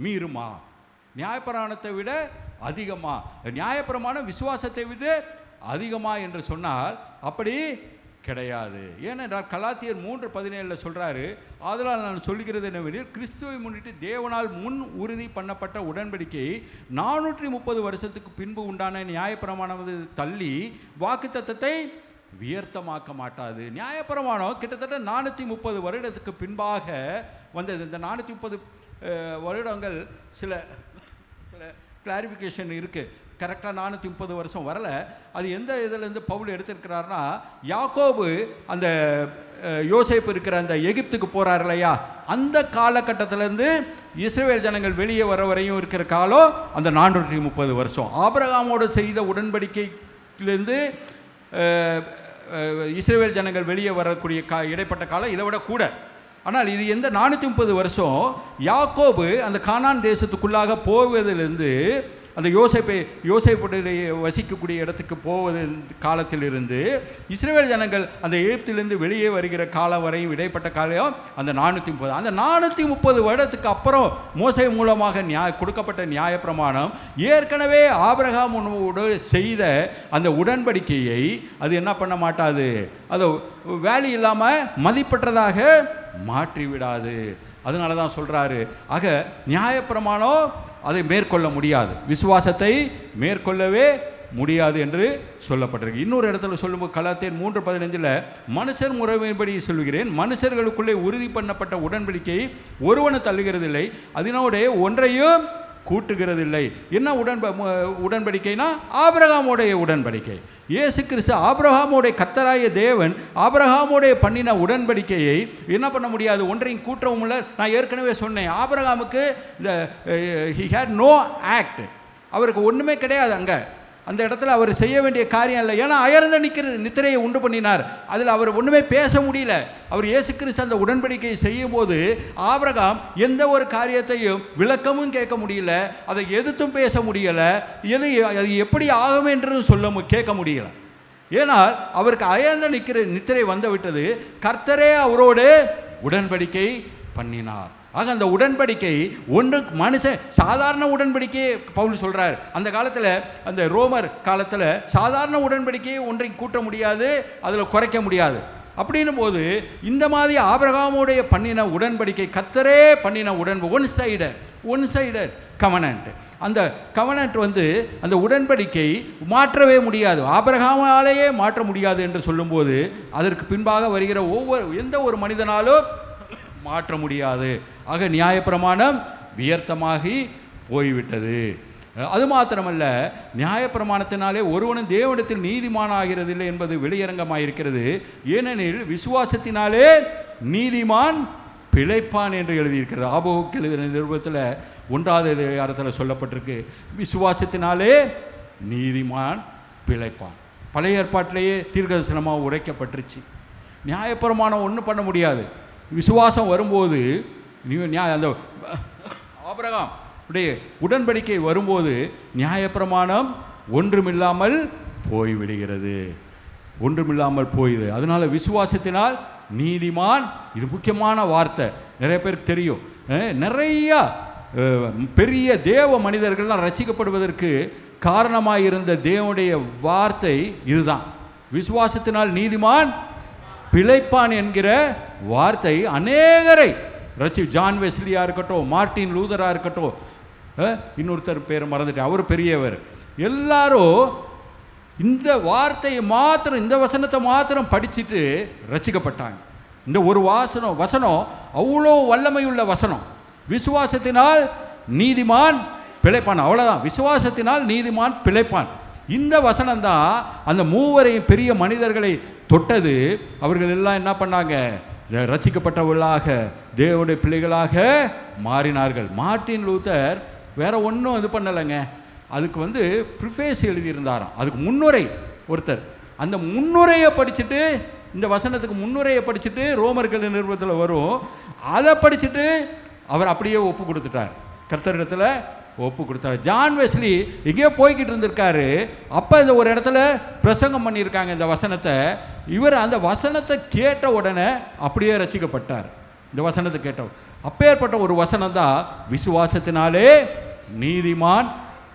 மீறுமா? நியாயப்பிரமாணத்தை விட அதிகமா? நியாயப்பிரமாணம் விசுவாசத்தை விட அதிகமா என்று சொன்னால் அப்படி கிடையாது. ஏனென்றால் கலாத்தியர் 3:17 சொல்கிறாரு, ஆதலால் நான் சொல்லுகிறது என்னவெனில், கிறிஸ்துவை முன்னிட்டு தேவனால் முன் உறுதி பண்ணப்பட்ட உடன்படிக்கை 430 வருஷத்துக்கு பின்பு உண்டான நியாயப்பிரமாணம் தள்ளி வாக்குத்தத்தத்தை வியர்த்தமாக்க மாட்டாது. நியாயப்பிரமாணம் கிட்டத்தட்ட 430 வருடத்துக்கு பின்பாக வந்தது. இந்த 430 வருடங்கள் சில கிளாரிஃபிகேஷன் இருக்குது. கரெக்டாக 430 வருஷம் வரல. அது எந்த இதிலேருந்து பவுல் எடுத்திருக்கிறாருன்னா, யாக்கோபு அந்த யோசேப்பு இருக்கிற அந்த எகிப்துக்கு போகிறார் இல்லையா, அந்த காலகட்டத்திலேருந்து இஸ்ரவேல் ஜனங்கள் வெளியே வர வரையும் இருக்கிற காலம் அந்த 430 வருஷம். ஆபிரகாமோடு செய்த உடன்படிக்கையிலேருந்து இஸ்ரவேல் ஜனங்கள் வெளியே வரக்கூடிய இடைப்பட்ட காலம் இதை விட கூட. ஆனால் இது எந்த 430 வருஷம் யாக்கோபு அந்த கானான் தேசத்துக்குள்ளாக போவதிலிருந்து அந்த யோசேப்புடைய வசிக்கக்கூடிய இடத்துக்கு போவது காலத்திலிருந்து இஸ்ரவேல் ஜனங்கள் அந்த எகிப்திலிருந்து வெளியே வருகிற காலம் வரையும் இடைப்பட்ட காலம் அந்த 430. அந்த 430 வருடத்துக்கு அப்புறம் மோசே மூலமாக கொடுக்கப்பட்ட நியாயப்பிரமாணம் ஏற்கனவே ஆபிரகாமோடு செய்த அந்த உடன்படிக்கையை அது என்ன பண்ண மாட்டாது, அது வேல்யூ இல்லாமல் மதிப்பற்றதாக மாற்றிவிடாது. அதனால தான் சொல்கிறாரு, ஆக நியாயப்பிரமாணம் அதை மேற்கொள்ள முடியாது, விசுவாசத்தை மேற்கொள்ளவே முடியாது என்று சொல்லப்பட்டிருக்கு. இன்னொரு இடத்துல சொல்லும்போது கலாத்தியர் 3:15 மனுஷர் முறைமைப்படி சொல்கிறேன், மனுஷர்களுக்குள்ளே உறுதி பண்ணப்பட்ட உடன்படிக்கை ஒருவனை தள்ளுகிறதில்லை, அதனோட ஒன்றையும் கூட்டுகிறதில்லை. என்ன உடன்படிக்கைனா ஆபிரகாமுடைய உடன்படிக்கை. இயேசு கிறிஸ்து ஆபிரகாமுடைய கர்த்தராகிய தேவன் ஆபிரகாமுடைய பண்ணின உடன்படிக்கையை என்ன பண்ண முடியாது, ஒன்றையும் கூட்டவும் இல்லை. நான் ஏற்கனவே சொன்னேன், ஆபிரகாமுக்கு இந்த ஹி ஹேட் நோ ஆக்ட், அவருக்கு ஒன்றுமே கிடையாது. அங்கே அந்த இடத்துல அவர் செய்ய வேண்டிய காரியம் இல்லை. ஏன்னா அயர்ந்த நித்திரையை உண்டு பண்ணினார். அதில் அவர் ஒன்றுமே பேச முடியல. அவர் இயேசு கிறிஸ்து அந்த உடன்படிக்கையை செய்யும் போது ஆபிரகாம் எந்த ஒரு காரியத்தையும் விளக்கமும் கேட்க முடியல, அதை எதிர்த்தும் பேச முடியலை, அது எப்படி ஆகும் என்று கேட்க முடியலை. ஏனால் அவருக்கு அயர்ந்த நித்திரை வந்து விட்டது. கர்த்தரே அவரோடு உடன்படிக்கை பண்ணினார். ஆக அந்த உடன்படிக்கை ஒன்று மனுஷன் சாதாரண உடன்படிக்கையை பவுல் சொல்கிறார். அந்த காலத்தில் அந்த ரோமர் காலத்தில் சாதாரண உடன்படிக்கையை ஒன்றையும் கூட்ட முடியாது, அதில் குறைக்க முடியாது. அப்படின்னும் போது இந்த மாதிரி ஆபிரகாமுடைய பண்ணின உடன்படிக்கை, கர்த்தரே பண்ணின ஒன் சைடட் கவனன்ட். அந்த கவனன்ட் அந்த உடன்படிக்கை மாற்றவே முடியாது, ஆபிரகாமாலேயே மாற்ற முடியாது என்று சொல்லும்போது அதற்கு பின்பாக வருகிற எந்த ஒரு மனிதனாலும் மாற்ற முடியாது. ஆக நியாயப்பிரமாணம் வியர்த்தமாகி போய்விட்டது. அது மாத்திரமல்ல, நியாயப்பிரமாணத்தினாலே ஒருவனும் தேவனிடத்தில் நீதிமானாகிறதில்லை என்பது வெளியரங்கமாயிருக்கிறது. ஏனெனில் விசுவாசத்தினாலே நீதிமான் பிழைப்பான் என்று எழுதியிருக்கிறது. ஆபகுக்கு எழுதின நிருபத்தில் 1வது அதிகாரத்தில் சொல்லப்பட்டிருக்கு, விசுவாசத்தினாலே நீதிமான் பிழைப்பான். பழைய ஏற்பாட்டிலேயே தீர்க்கதரிசனமாக உரைக்கப்பட்டுருச்சு. நியாயப்பிரமாணம் ஒன்றும் பண்ண முடியாது. விசுவாசம் வரும்போது அந்த ஆபிரகாம் உடைய உடன்படிக்கை வரும்போது நியாயப்பிரமாணம் ஒன்றுமில்லாமல் போய்விடுகிறது, ஒன்றுமில்லாமல் போயுது. அதனால் விசுவாசத்தினால் நீதிமான், இது முக்கியமான வார்த்தை, நிறைய பேருக்கு தெரியும். நிறையா பெரிய தேவ மனிதர்கள்லாம் ரட்சிக்கப்படுவதற்கு காரணமாக இருந்த தேவனுடைய வார்த்தை இதுதான், விசுவாசத்தினால் நீதிமான் பிழைப்பான் என்கிற வார்த்தை அநேகரை ஜான் வெஸ்லியாக இருக்கட்டும், மார்ட்டின் லூதராக இருக்கட்டும், இன்னொருத்தர் பேர் மறந்துட்டு, அவர் பெரியவர், எல்லாரும் இந்த வார்த்தையை மாத்திரம், இந்த வசனத்தை மாத்திரம் படிச்சுட்டு ரட்சிக்கப்பட்டாங்க. இந்த ஒரு வசனம் அவ்வளோ வல்லமையுள்ள வசனம். விசுவாசத்தினால் நீதிமான் பிழைப்பான், அவ்வளோதான். விசுவாசத்தினால் நீதிமான் பிழைப்பான். இந்த வசனம்தான் அந்த மூவரையும் பெரிய மனிதர்களை தொட்டது. அவர்கள் எல்லாம் என்ன பண்ணாங்க, ரட்சிக்கப்பட்டவர்களாக தேவனுடைய பிள்ளைகளாக மாறினார்கள். மார்ட்டின் லூத்தர் வேற ஒன்றும் இது பண்ணலைங்க, அதுக்கு ப்ரிஃபேஸ் எழுதியிருந்தாராம், அதுக்கு முன்னுரை. ஒருத்தர் அந்த முன்னுரையை படிச்சுட்டு, இந்த வசனத்துக்கு முன்னுரையை படிச்சுட்டு ரோமர்கள் நிருபத்தில் வரும், அதை படிச்சுட்டு அவர் அப்படியே ஒப்பு கொடுத்துட்டார், கர்த்தரிடத்தில் ஒப்பு கொடுத்தாரு. ஜான் வெஸ்லி எங்கேயோ போய்கிட்டு இருந்திருக்காரு. அப்போ இந்த ஒரு இடத்துல பிரசங்கம் பண்ணியிருக்காங்க இந்த வசனத்தை. இவர் அந்த வசனத்தை கேட்ட உடனே அப்படியே ரட்சிக்கப்பட்டார். இந்த வசனத்தை கேட்ட அப்பேற்பட்ட ஒரு வசனம் தான் விசுவாசத்தினாலே நீதிமான்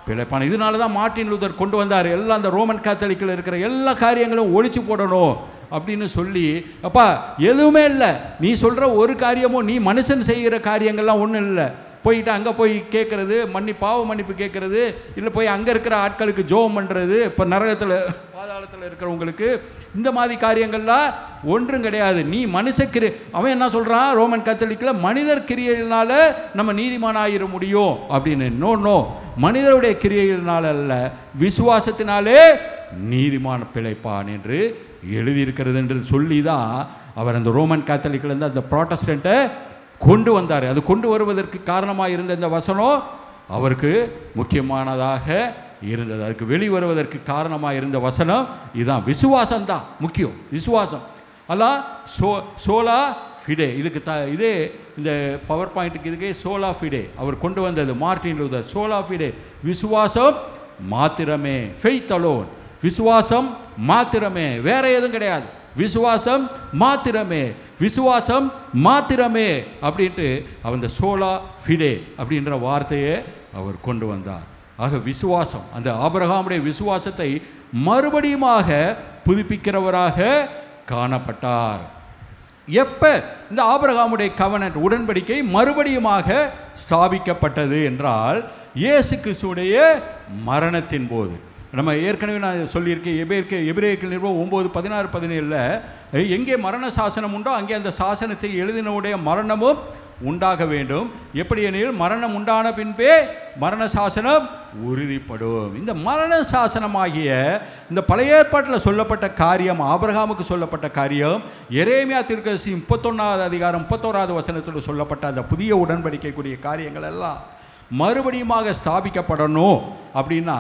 பிழைப்பான். இதனால தான் மார்ட்டின் லூதர் கொண்டு வந்தார், எல்லாம் அந்த ரோமன் கேத்தலிக்கில் இருக்கிற எல்லா காரியங்களும் ஒழிச்சு போடணும் அப்படின்னு சொல்லி, அப்பா எதுவுமே இல்லை, நீ சொல்கிற ஒரு காரியமும், நீ மனுஷன் செய்கிற காரியங்கள்லாம் ஒன்றும் இல்லை, போயிட்டு அங்கே போய் கேட்குறது, பாவ மன்னிப்பு கேட்குறது, இல்லை போய் அங்கே இருக்கிற ஆட்களுக்கு ஜோம் பண்ணுறது, இப்போ நரகத்தில் பாதாளத்தில் இருக்கிறவங்களுக்கு இந்த மாதிரி காரியங்கள்லாம் ஒன்றும் கிடையாது. நீ அவன் என்ன சொல்கிறான் ரோமன் கத்தோலிக்கில், மனிதர் கிரியையினால நம்ம நீதிமானாயிர முடியும் அப்படின்னு. நோ, மனிதருடைய கிரியையினால அல்ல, விசுவாசத்தினாலே நீதிமான பிழைப்பான் என்று எழுதியிருக்கிறது என்று சொல்லி தான் அவர் அந்த ரோமன் கத்தோலிக்கிலேருந்து அந்த ப்ராட்டஸ்டண்ட்டை கொண்டு வந்தார். அது கொண்டு வருவதற்கு காரணமாக இருந்த இந்த வசனம் அவருக்கு முக்கியமானதாக இருந்தது. அதுக்கு வெளிவருவதற்கு காரணமாக இருந்த வசனம் இதுதான். விசுவாசம்தான் முக்கியம். விசுவாசம் அதான் சோலா ஃபிடே. இதுக்கு இதே இந்த பவர் பாயிண்ட்டுக்கு இதுக்கே சோலா ஃபிடே அவர் கொண்டு வந்தது மார்ட்டின் லூதர். சோலா ஃபிடே, விசுவாசம் மாத்திரமே, ஃபெய்த் அலோன், விசுவாசம் மாத்திரமே, வேற எதுவும் கிடையாது, விசுவாசம் மாத்திரமே, விசுவாசம் மாத்திரமே அப்படின்ட்டு அந்த சோலா ஃபிடே அப்படின்ற வார்த்தையை அவர் கொண்டு வந்தார். ஆக விசுவாசம், அந்த ஆபிரகாமுடைய விசுவாசத்தை மறுபடியுமாக புதுப்பிக்கிறவராக காணப்பட்டார். எப்போ இந்த ஆபிரகாமுடைய கவனன்ட் உடன்படிக்கை மறுபடியுமாக ஸ்தாபிக்கப்பட்டது என்றால் இயேசு கிறிஸ்துவுடைய மரணத்தின் போது. நம்ம ஏற்கனவே நான் சொல்லியிருக்கேன், எபிரேயர்கள் நிறுவனம் 9:16-17 எங்கே மரண சாசனம் உண்டோ அங்கே அந்த சாசனத்தை எழுதினவுடைய மரணமும் உண்டாக வேண்டும். எப்படி எனில் மரணம் உண்டான பின்பே மரண சாசனம் உறுதிப்படும். இந்த மரண சாசனமாகிய இந்த பழைய ஏற்பாட்டில் சொல்லப்பட்ட காரியம், ஆபிரகாமுக்கு சொல்லப்பட்ட காரியம், எரேமியா தீர்க்கதரிசி 31:31 சொல்லப்பட்ட அந்த புதிய உடன்படிக்கைக்குரிய காரியங்கள் எல்லாம் மறுபடியுமாக ஸ்தாபிக்கப்படணும். அப்படின்னா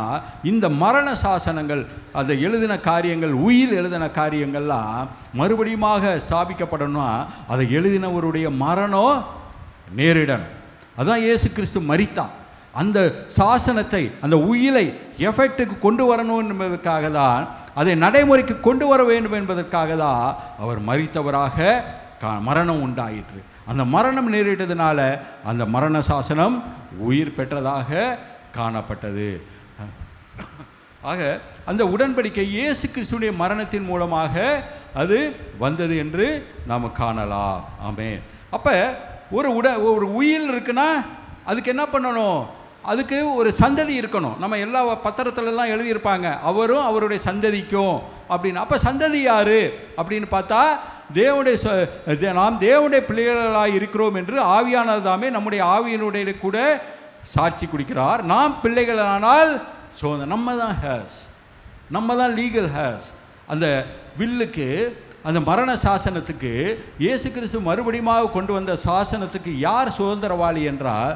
இந்த மரண சாசனங்கள், அந்த எழுதின காரியங்கள், உயில் எழுதின காரியங்கள்லாம் மறுபடியுமாக ஸ்தாபிக்கப்படணும்னா அதை எழுதினவருடைய மரணம் நேரிடணும். அதான் இயேசு கிறிஸ்து மரித்தான். அந்த சாசனத்தை, அந்த உயிலை எஃபெக்டுக்கு கொண்டு வரணும் என்பதற்காக தான், அதை நடைமுறைக்கு கொண்டு வர வேண்டும் என்பதற்காக தான் அவர் மரித்தவராக மரணம் உண்டாயிற்று. அந்த மரணம் நேரிட்டதுனால அந்த மரண சாசனம் உயிர் பெற்றதாக காணப்பட்டது. ஆக அந்த உடன்படிக்கை இயேசு கிறிஸ்துவின் மரணத்தின் மூலமாக அது வந்தது என்று நாம் காணலாம். ஆமென். அப்போ ஒரு உயிர் இருக்குன்னா அதுக்கு என்ன பண்ணணும்? அதுக்கு ஒரு சந்ததி இருக்கணும். நம்ம எல்லா பத்திரத்துலலாம் எழுதியிருப்பாங்க அவரும் அவருடைய சந்ததிக்கும் அப்படின்னு. அப்போ சந்ததி யார் அப்படின்னு பார்த்தா நாம் தேவனுடைய பிள்ளைகளாக இருக்கிறோம் என்று ஆவியானதாமே நம்முடைய ஆவியினுடைய கூட சாட்சி குடிக்கிறார். நாம் பிள்ளைகளானால் நம்ம தான் ஹேஸ், நம்ம தான் லீகல் ஹேஸ். அந்த வில்லுக்கு, அந்த மரண சாசனத்துக்கு, இயேசு கிறிஸ்து மறுபடியும் கொண்டு வந்த சாசனத்துக்கு யார் சுதந்திரவாளி என்றால்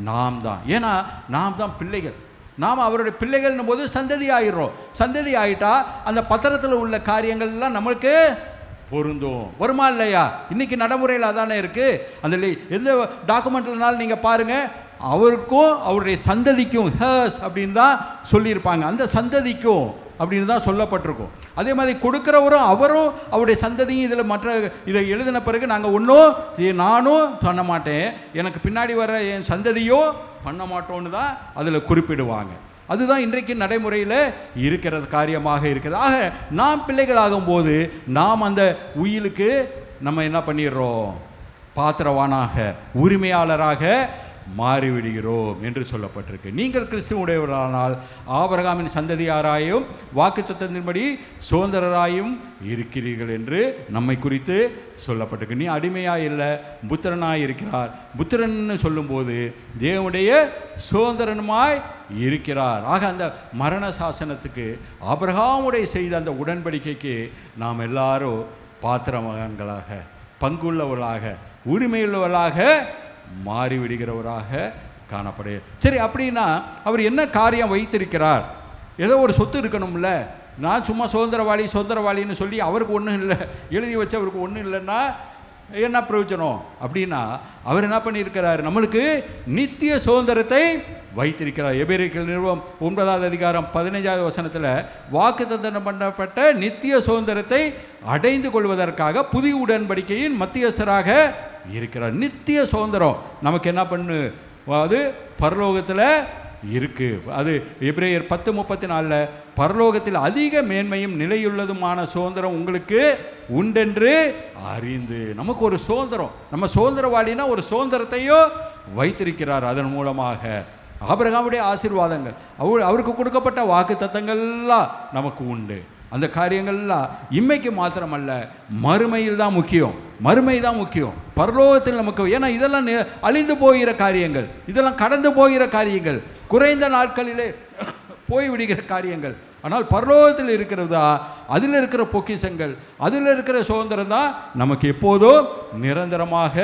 நாம் தான். ஏன்னா நாம் தான் பிள்ளைகள். நாம் அவருடைய பிள்ளைகள்னும் போது சந்ததி ஆயிடுறோம். சந்ததி ஆகிட்டா அந்த பத்திரத்தில் உள்ள காரியங்கள்லாம் நம்மளுக்கு பொருந்தும். வருமா இல்லையா? இன்றைக்கி நடைமுறையில் அதானே இருக்குது. அந்த எந்த டாக்குமெண்ட்லனாலும் நீங்கள் பாருங்கள், அவருக்கும் அவருடைய சந்ததிக்கும் ஹேஸ் அப்படின்னு தான் சொல்லியிருப்பாங்க. அந்த சந்ததிக்கும் அப்படின்னு தான் சொல்லப்பட்டிருக்கும். அதே மாதிரி கொடுக்குறவரும் அவரும் அவருடைய சந்ததியும் இதில் இதை எழுதின பிறகு நாங்கள் ஒன்றும் நானும் பண்ண மாட்டேன், எனக்கு பின்னாடி வர என் சந்ததியோ பண்ண மாட்டோன்னு தான் அதில் குறிப்பிடுவாங்க. அதுதான் இன்றைக்கு நடைமுறையில் இருக்கிற காரியமாக இருக்குது. ஆக நாம் பிள்ளைகளாகும்போது நாம் அந்த உயிலுக்கு நம்ம என்ன பண்ணிடுறோம்? பாத்திரவானாக, உரிமையாளராக மாறிவிடுகிறோம் என்று சொல்லப்பட்டிருக்கு. நீங்கள் கிறிஸ்துவுடையவரானால் ஆபிரகாமின் சந்ததியாராயும் வாக்குத்தத்தத்தின்படி சுதந்திரராயும் இருக்கிறீர்கள் என்று நம்மை குறித்து சொல்லப்பட்டிருக்கு. நீ அடிமையாக இல்லை, புத்திரனாய் இருக்கிறார். புத்திரன்னு சொல்லும்போது தேவனுடைய சுதந்திரனுமாய் இருக்கிறார். ஆக அந்த மரண சாசனத்துக்கு, ஆபிரகாமுடைய செய்த அந்த உடன்படிக்கைக்கு நாம் எல்லாரும் பாத்திரமகன்களாக, பங்குள்ளவர்களாக, உரிமையுள்ளவர்களாக மாறிவிடுகிறவராக காணப்படு. சரி, அப்படின்னா அவர் என்ன காரியம் வைத்திருக்கிறார்? ஏதோ ஒரு சொத்து இருக்கணும்ல. நான் சும்மா சுதந்திரவாளின்னு சொல்லி அவருக்கு ஒன்றும் இல்லை, எழுதி வச்சவருக்கு ஒன்றும் இல்லைன்னா என்ன பிரயோஜனம்? அப்படின்னா அவர் என்ன பண்ணியிருக்கிறார்? நம்மளுக்கு நித்திய சுதந்திரத்தை வைத்திருக்கிறார். எபிரேயர்கள் நிறுவனம் 9:15 வாக்குத்தத்தம் பண்ணப்பட்ட நித்திய சுதந்திரத்தை அடைந்து கொள்வதற்காக புதிய உடன்படிக்கையின் மத்தியஸ்தராக இருக்கிறார். நித்திய சுதந்திரம் நமக்கு என்ன பண்ணு? அது பரலோகத்தில் இருக்குது. அது எபிரேயர் 10:34 பரலோகத்தில் அதிக மேன்மையும் நிலையுள்ளதுமான சுதந்திரம் உங்களுக்கு உண்டென்று அறிந்து. நமக்கு ஒரு சுதந்திரம், நம்ம சுதந்திரவாளினா ஒரு சுதந்திரத்தையும் வைத்திருக்கிறார். அதன் மூலமாக ஆபிரகாமுடைய ஆசீர்வாதங்கள், அவருக்கு கொடுக்கப்பட்ட வாக்கு தத்தங்கள்லாம் நமக்கு உண்டு. அந்த காரியங்கள்லாம் இம்மைக்கு மாத்திரமல்ல, மறுமையில் தான் முக்கியம். மறுமை தான் முக்கியம், பரலோகத்தில் நமக்கு. ஏன்னா இதெல்லாம் அழிந்து போகிற காரியங்கள், இதெல்லாம் கடந்து போகிற காரியங்கள், குறைந்த நாட்களிலே போய்விடுகிற காரியங்கள். ஆனால் பரலோகத்தில் இருக்கிறதா, அதில் இருக்கிற பொக்கிஷங்கள், அதில் இருக்கிற சுதந்திரம் தான் நமக்கு எப்போதும் நிரந்தரமாக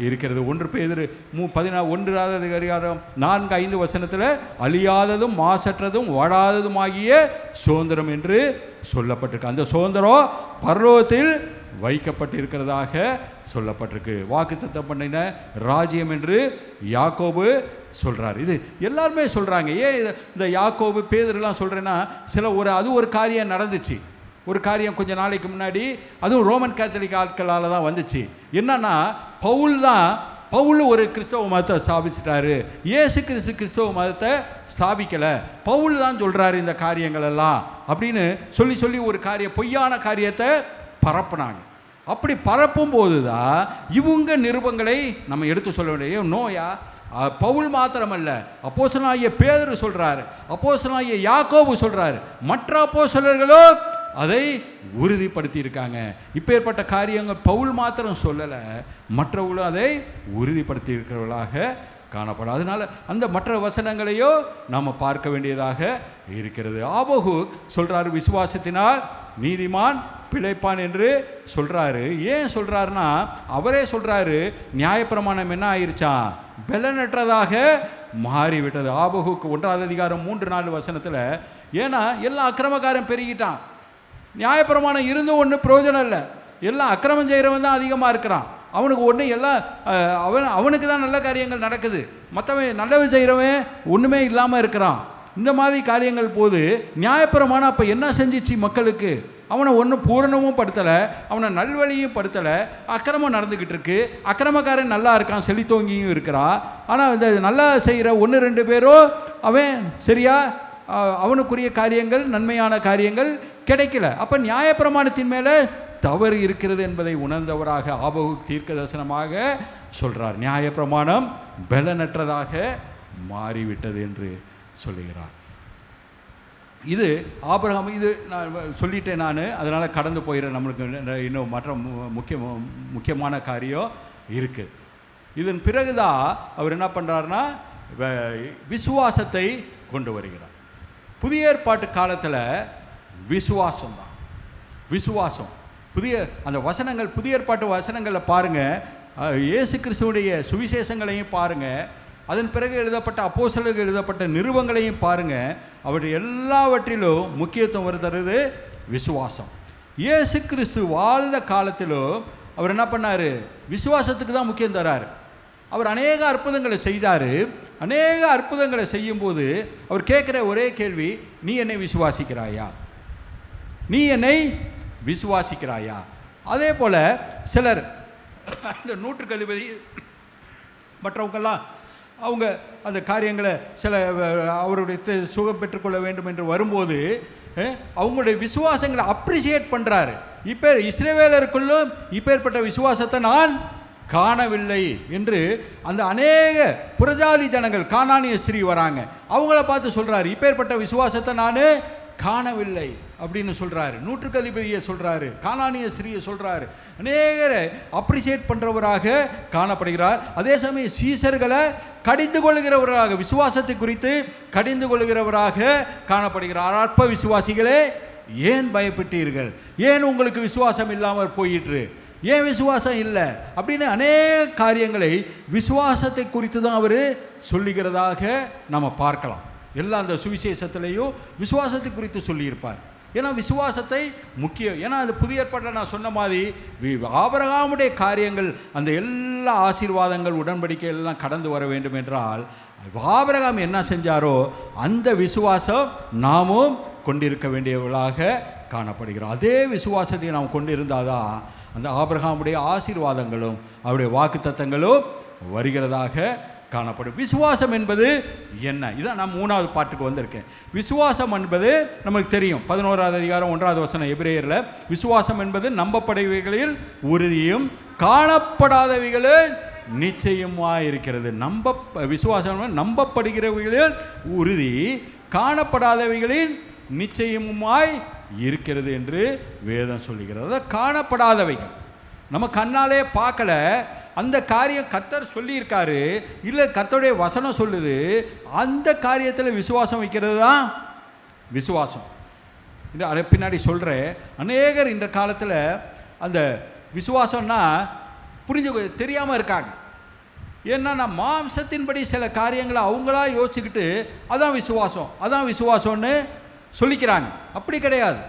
இருக்கிறது. 1 பேதுரு 4:5 அழியாததும் மாசற்றதும் வாடாததுமாகிய சுதந்திரம் என்று சொல்லப்பட்டிருக்கு. அந்த சுதந்திரம் பரலோகத்தில் வைக்கப்பட்டிருக்கிறதாக சொல்லப்பட்டிருக்கு. வாக்குத்தத்தம் பண்ணின ராஜ்யம் என்று யாக்கோபு சொல்கிறார். இது எல்லாருமே சொல்கிறாங்க. ஏன் இந்த யாக்கோபு பேதுருலாம் சொல்கிறேன்னா, அது ஒரு காரியம் நடந்துச்சு. ஒரு காரியம் கொஞ்சம் நாளைக்கு முன்னாடி, அதுவும் ரோமன் கேத்தலிக் ஆட்களால் தான் வந்துச்சு. என்னன்னா, பவுல் ஒரு கிறிஸ்தவ மதத்தை ஸ்தாபிச்சிட்டாரு. இயேசு கிறிஸ்தவ மதத்தை ஸ்தாபிக்கலை, பவுல் தான் சொல்கிறாரு இந்த காரியங்கள் எல்லாம் அப்படின்னு சொல்லி ஒரு பொய்யான காரியத்தை பரப்புனாங்க. அப்படி பரப்பும் போது தான் இவங்க நிருபங்களை நம்ம எடுத்து சொல்ல வேண்டிய நோயா. பவுல் மாத்திரமல்ல, அப்போஸ்தலனாகிய பேதுரு சொல்றாரு, அப்போஸ்தலனாகிய யாக்கோபு சொல்றாரு, மற்ற அப்போஸ்தலர்களும் அதை உறுதிப்படுத்தி இருக்காங்க. இப்பேற்பட்ட காரியங்கள் பவுல் மாத்திரம் சொல்லலை, மற்றவர்களும் அதை உறுதிப்படுத்தி இருக்கிறவர்களாக காணப்படும். அதனால அந்த மற்ற வசனங்களையோ நாம் பார்க்க வேண்டியதாக இருக்கிறது. ஆபகுக் சொல்றாரு, விசுவாசத்தினால் நீதிமான் பிழைப்பான் என்று சொல்றாரு. ஏன் சொல்றாருன்னா, அவரே சொல்றாரு, நியாயப்பிரமாணம் என்ன ஆயிருச்சான், பலனற்றதாக மாறிவிட்டது. ஆபகுக் 1:3-4 ஏன்னா எல்லா அக்கிரமக்காரன் பெருகிட்டான், நியாயப்பிரமாணம் இருந்தும் ஒன்றும் பிரயோஜனம் இல்லை, எல்லாம் அக்கிரமம் செய்கிறவன் தான் அதிகமாக இருக்கிறான், அவனுக்கு ஒன்று எல்லாம் அவனுக்கு தான் நல்ல காரியங்கள் நடக்குது, மற்றவன் நல்லவன் செய்கிறவன் ஒன்றுமே இல்லாமல் இருக்கிறான். இந்த மாதிரி காரியங்கள் போது நியாயப்பிரமாணம் அப்போ என்ன செஞ்சிச்சு மக்களுக்கு, அவனை ஒன்றும் பூரணமும் படுத்தலை, அவனை நல்வழியும் படுத்தலை, அக்கிரமம் நடந்துக்கிட்டு இருக்கு. அக்கிரமக்காரன் நல்லா இருக்கான், செழித்தோங்கியும் இருக்கிறான். ஆனால் இந்த நல்லா செய்கிற 1-2 பேரோ அவன் சரியா அவனுக்குரிய காரியங்கள், நன்மையான காரியங்கள் கிடைக்கல. அப்போ நியாயப்பிரமாணத்தின் மேலே தவறு இருக்கிறது என்பதை உணர்ந்தவராக ஆபகுக் தீர்க்க தரிசனமாக சொல்கிறார். நியாயப்பிரமாணம் பலனற்றதாக மாறிவிட்டது என்று சொல்லுகிறார். இது ஆபிரகாம், இது நான் சொல்லிட்டேன் நான், அதனால் கடந்து போயிடுறேன். நம்மளுக்கு இன்னும் மற்ற முக்கியமான காரியம் இருக்குது. இதன் பிறகுதான் அவர் என்ன பண்ணுறாருன்னா, விசுவாசத்தை கொண்டு வருகிறார். புதிய ஏற்பாட்டு காலத்தில் விசுவாசம் தான், விசுவாசம். அந்த வசனங்கள், புதிய ஏற்பாட்டு வசனங்களில் பாருங்கள், இயேசு கிறிஸ்துவுடைய சுவிசேஷங்களையும் பாருங்கள், அதன் பிறகு எழுதப்பட்ட அப்போஸ்தலர்கள் எழுதப்பட்ட நிருபங்களையும் பாருங்கள், அவருடைய எல்லாவற்றிலும் முக்கியத்துவம் வருகிறது விசுவாசம். இயேசு கிறிஸ்து வாழ்ந்த காலத்திலும் அவர் என்ன பண்ணார், விசுவாசத்துக்கு தான் முக்கியம் தரார். அவர் அநேக அற்புதங்களை செய்தார். அநேக அற்புதங்களை செய்யும்போது அவர் கேட்குற ஒரே கேள்வி, நீ என்னை விசுவாசிக்கிறாயா, நீ என்னை விசுவாசிக்கிறாயா. அதே போல் சிலர், இந்த 100 அதிபதி மற்றவங்கெல்லாம் அவங்க அந்த காரியங்களை சில அவருடைய சுகம் பெற்றுக்கொள்ள வேண்டும் என்று வரும்போது அவங்களுடைய விசுவாசங்களை அப்ரிசியேட் பண்ணுறாரு. இப்போ இஸ்ரவேலருக்குள்ளும் இப்பேற்பட்ட விசுவாசத்தை நான் காணவில்லை என்று அந்த அநேக புறஜாதி ஜனங்கள், கானானிய ஸ்திரீ வராங்க, அவங்கள பார்த்து சொல்கிறாரு, இப்பேற்பட்ட விசுவாசத்தை நான் காணவில்லை அப்படின்னு சொல்கிறாரு. 100 அதிபதியை சொல்கிறாரு, கானானிய ஸ்திரீயை சொல்கிறாரு. அநேகரை அப்ரிசியேட் பண்ணுறவராக காணப்படுகிறார். அதே சமயம் சீசர்களை கடிந்து கொள்கிறவராக, விசுவாசத்தை குறித்து கடிந்து கொள்கிறவராக காணப்படுகிறார். அற்ப விசுவாசிகளே, ஏன் பயப்பட்டீர்கள், ஏன் உங்களுக்கு விசுவாசம் இல்லாமல் போயிற்று, ஏன் விசுவாசம் இல்லை அப்படின்னு அநேக காரியங்களை விசுவாசத்தை குறித்து தான் அவர் சொல்லுகிறதாக நம்ம பார்க்கலாம். எல்லாம் அந்த சுவிசேஷத்திலையும் விசுவாசத்தை குறித்து சொல்லியிருப்பார். ஏன்னா விசுவாசத்தை முக்கியம். ஏன்னா அந்த புதிய ஏற்பாட்டில் நான் சொன்ன மாதிரி ஆபிரகாமுடைய காரியங்கள், அந்த எல்லா ஆசீர்வாதங்கள், உடன்படிக்கை எல்லாம் கடந்து வர வேண்டும் என்றால் ஆபிரகாம் என்ன செஞ்சாரோ அந்த விசுவாசம் நாமும் கொண்டிருக்க வேண்டியவர்களாக காணப்படுகிறோம். அதே விசுவாசத்தை நாம் கொண்டிருந்தாதான் அந்த ஆபிரகாமுடைய ஆசீர்வாதங்களும் அவருடைய வாக்குத்தத்தங்களும் வருகிறதாக காணப்படும். விசுவாசம் என்பது என்ன? இதான் நான் 3வது பாட்டுக்கு வந்திருக்கேன். விசுவாசம் என்பது நமக்கு தெரியும். 11வது அதிகாரம் 1வது வசனம் எபிரேயரில், விசுவாசம் என்பது நம்பப்படுபவைகளில் உறுதியும் காணப்படாதவைகளில் நிச்சயமாக இருக்கிறது. விசுவாசம் நம்பப்படுகிறவைகளில் உறுதி, காணப்படாதவைகளில் நிச்சயமாய் இருக்கிறது என்று வேதம் சொல்லுகிறது. அதாவது காணப்படாதவைகள் நம்ம கண்ணாலே பார்க்கல, அந்த காரியம் கர்த்தர் சொல்லியிருக்காரு, இல்லை கர்த்தருடைய வசனம் சொல்லுது, அந்த காரியத்தில் விசுவாசம் வைக்கிறது தான் விசுவாசம். அதை பின்னாடி சொல்கிறேன். அநேகர் இந்த காலத்தில் அந்த விசுவாசம்னா தெரியாமல் இருக்காங்க. ஏன்னா நான் மாம்சத்தின்படி சில காரியங்களை அவங்களா யோசிச்சுக்கிட்டு அதான் விசுவாசம் அதான் விசுவாசம்னு சொல்லிக்கிறாங்க. அப்படி கிடையாது.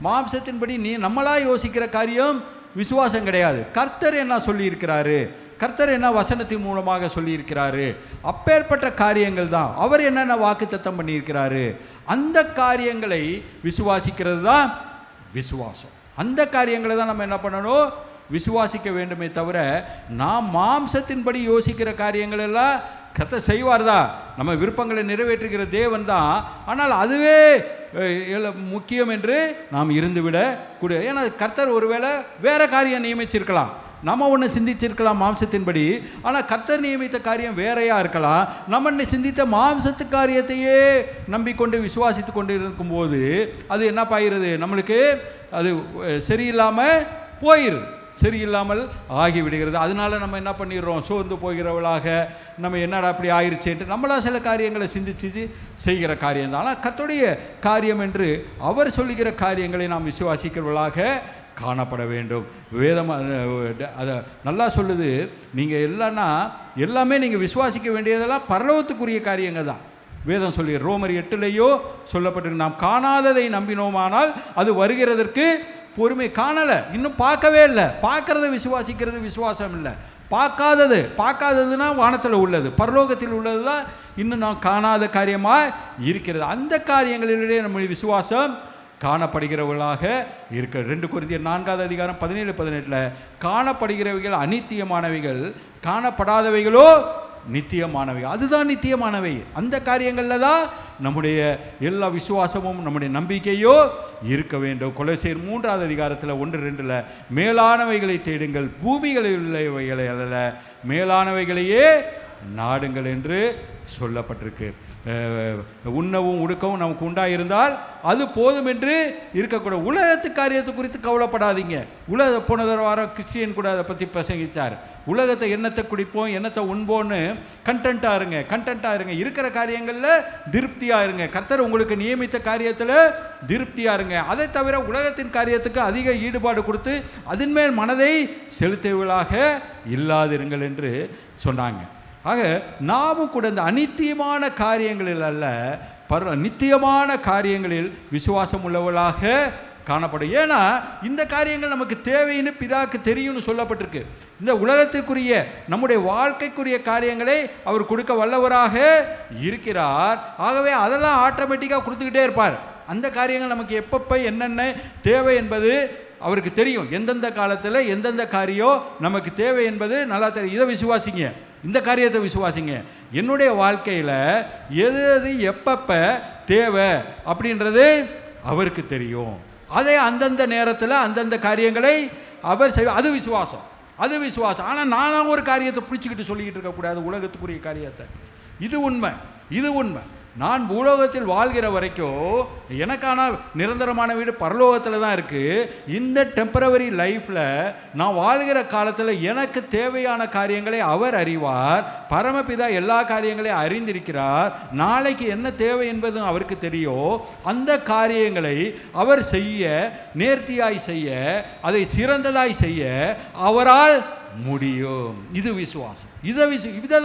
மாம்சத்தின்படி நம்மளா யோசிக்கிற காரியம் விசுவாசம் கிடையாது. கர்த்தர் என்ன சொல்லியிருக்கிறாரு, கர்த்தர் என்ன வசனத்தின் மூலமாக சொல்லியிருக்கிறாரு, அப்பேற்பட்ட காரியங்கள் தான். அவர் என்னென்ன வாக்குத்தத்தம் பண்ணியிருக்கிறாரு, அந்த காரியங்களை விசுவாசிக்கிறது தான் விசுவாசம். அந்த காரியங்களை தான் நம்ம என்ன பண்ணணும், விசுவாசிக்க வேண்டுமே தவிர, நாம் மாம்சத்தின்படி யோசிக்கிற காரியங்கள் எல்லாம் கர்த்தர் செய்வார் தான், நம்ம விருப்பங்களை நிறைவேற்றுகிற தேவன் தான். ஆனால் அதுவே முக்கியம் என்று நாம் இருந்துவிட கூட. ஏன்னா கர்த்தர் ஒருவேளை வேற காரியம் நியமிச்சிருக்கலாம், நம்ம ஒன்று சிந்திச்சிருக்கலாம் மாம்சத்தின்படி. ஆனால் கர்த்தர் நியமித்த காரியம் வேறையாக இருக்கலாம். நம்ம சிந்தித்த மாம்சத்து காரியத்தையே நம்பிக்கொண்டு விசுவாசித்து கொண்டு இருக்கும்போது அது என்ன பாயிருது, நம்மளுக்கு அது சரியில்லாமல் போயிடுது, சரியில்லாமல் ஆகிவிடுகிறது. அதனால நம்ம என்ன பண்ணிடுறோம், சோர்ந்து போகிறவளாக நம்ம என்னடா அப்படி ஆயிடுச்சேன்ட்டு நம்மளா சில காரியங்களை சிந்திச்சு செய்கிற காரியம் தான். ஆனால் கர்த்தருடைய காரியம் என்று அவர் சொல்லுகிற காரியங்களை நாம் விசுவாசிக்கிறவர்களாக காணப்பட வேண்டும். வேதம் அதை நல்லா சொல்லுது. நீங்கள் எல்லாமே நீங்கள் விசுவாசிக்க வேண்டியதெல்லாம் பரலோகத்துக்குரிய காரியங்கள் தான். வேதம் சொல்லி ரோமர் 8 சொல்லப்பட்டிருக்கு, நாம் காணாததை நம்பினோமானால் அது வருகிறதற்கு பொறுமை. காணலை, இன்னும் பார்க்கவே இல்லை. பார்க்கறத விசுவாசிக்கிறது விசுவாசம் இல்லை. பார்க்காததுன்னா வானத்தில் உள்ளது, பரலோகத்தில் உள்ளது தான் இன்னும் நாம் காணாத காரியமாக இருக்கிறது. அந்த காரியங்களிலே நம்முடைய விசுவாசம் காணப்படுகிறவர்களாக இருக்க. 2 கொரிந்தியர் 4வது அதிகாரம் 17-18 காணப்படுகிறவைகள் அநித்தியமானவைகள், காணப்படாதவைகளோ நித்தியமானவைகள். அதுதான் நித்தியமானவை. அந்த காரியங்களில் தான் நம்முடைய எல்லா விசுவாசமும் நம்முடைய நம்பிக்கையோ இருக்க வேண்டும். கொலோசியர் 3வது அதிகாரத்தில் 1-2 மேலானவைகளை தேடுங்கள், பூமிகளில் உள்ளவைகளை அல்ல, மேலானவைகளையே நாடுங்கள் என்று சொல்லப்பட்டிருக்கு. உண்ணவும் உடுக்கவும் நமக்கு உண்டாயிருந்தால் அது போதும் என்று இருக்கக்கூடாது. உலகத்து காரியத்தை குறித்து கவலைப்படாதீங்க. போன வாரம் கிறிஸ்டியன் கூட அதை பற்றி பிரசங்கிச்சார். உலகத்தை எண்ணத்தை குடிப்போம், எண்ணத்தை உண்போன்னு கண்டென்ட்டாக இருங்க. இருக்கிற காரியங்களில் திருப்தியாக இருங்க. கர்த்தர் உங்களுக்கு நியமித்த காரியத்தில் திருப்தியாக இருங்க. அதை தவிர உலகத்தின் காரியத்துக்கு அதிக ஈடுபாடு கொடுத்து அதன் மேல் மனதை செலுத்துவதாக இல்லாதிருங்கள் என்று சொன்னாங்க. ஆக நாமும் கூட இந்த அநித்தியமான காரியங்களில் அல்ல, நித்தியமான காரியங்களில் விசுவாசம் உள்ளவர்களாக காணப்படும். ஏன்னா இந்த காரியங்கள் நமக்கு தேவைன்னு பிதாக்கு தெரியும்னு சொல்லப்பட்டிருக்கு. இந்த உலகத்திற்குரிய நம்முடைய வாழ்க்கைக்குரிய காரியங்களை அவர் கொடுக்க வல்லவராக இருக்கிறார். ஆகவே அதெல்லாம் ஆட்டோமேட்டிக்காக கொடுத்துக்கிட்டே இருப்பார். அந்த காரியங்கள் நமக்கு எப்பப்போ என்னென்ன தேவை என்பது அவருக்கு தெரியும். எந்தெந்த காலத்தில் எந்தெந்த காரியம் நமக்கு தேவை என்பது நல்லா தெரியும். இதை விசுவாசிங்க, இந்த காரியத்தை விசுவாசிங்க. என்னுடைய வாழ்க்கையில் எது எது எப்பப்போ தேவை அப்படின்றது அவருக்கு தெரியும். அதை அந்தந்த நேரத்தில் அந்தந்த காரியங்களை அவர் அது விசுவாசம். ஆனால் நானும் ஒரு காரியத்தை பிடிச்சிக்கிட்டு சொல்லிக்கிட்டு இருக்கக்கூடாது, உலகத்துக்குரிய காரியத்தை. இது உண்மை. நான் பூலோகத்தில் வாழ்கிற வரைக்கும் எனக்கான நிரந்தரமான வீடு பரலோகத்தில் தான் இருக்குது. இந்த டெம்பரவரி லைஃப்பில் நான் வாழ்கிற காலத்தில் எனக்கு தேவையான காரியங்களை அவர் அறிவார். பரமபிதா எல்லா காரியங்களையும் அறிந்திருக்கிறார். நாளைக்கு என்ன தேவை என்பதும் அவருக்கு தெரியும். அந்த காரியங்களை அவர் செய்ய, நேர்த்தியாய் செய்ய, அதை சிறந்ததாய் செய்ய அவரால் முடியும். இது விசுவாசம். இதை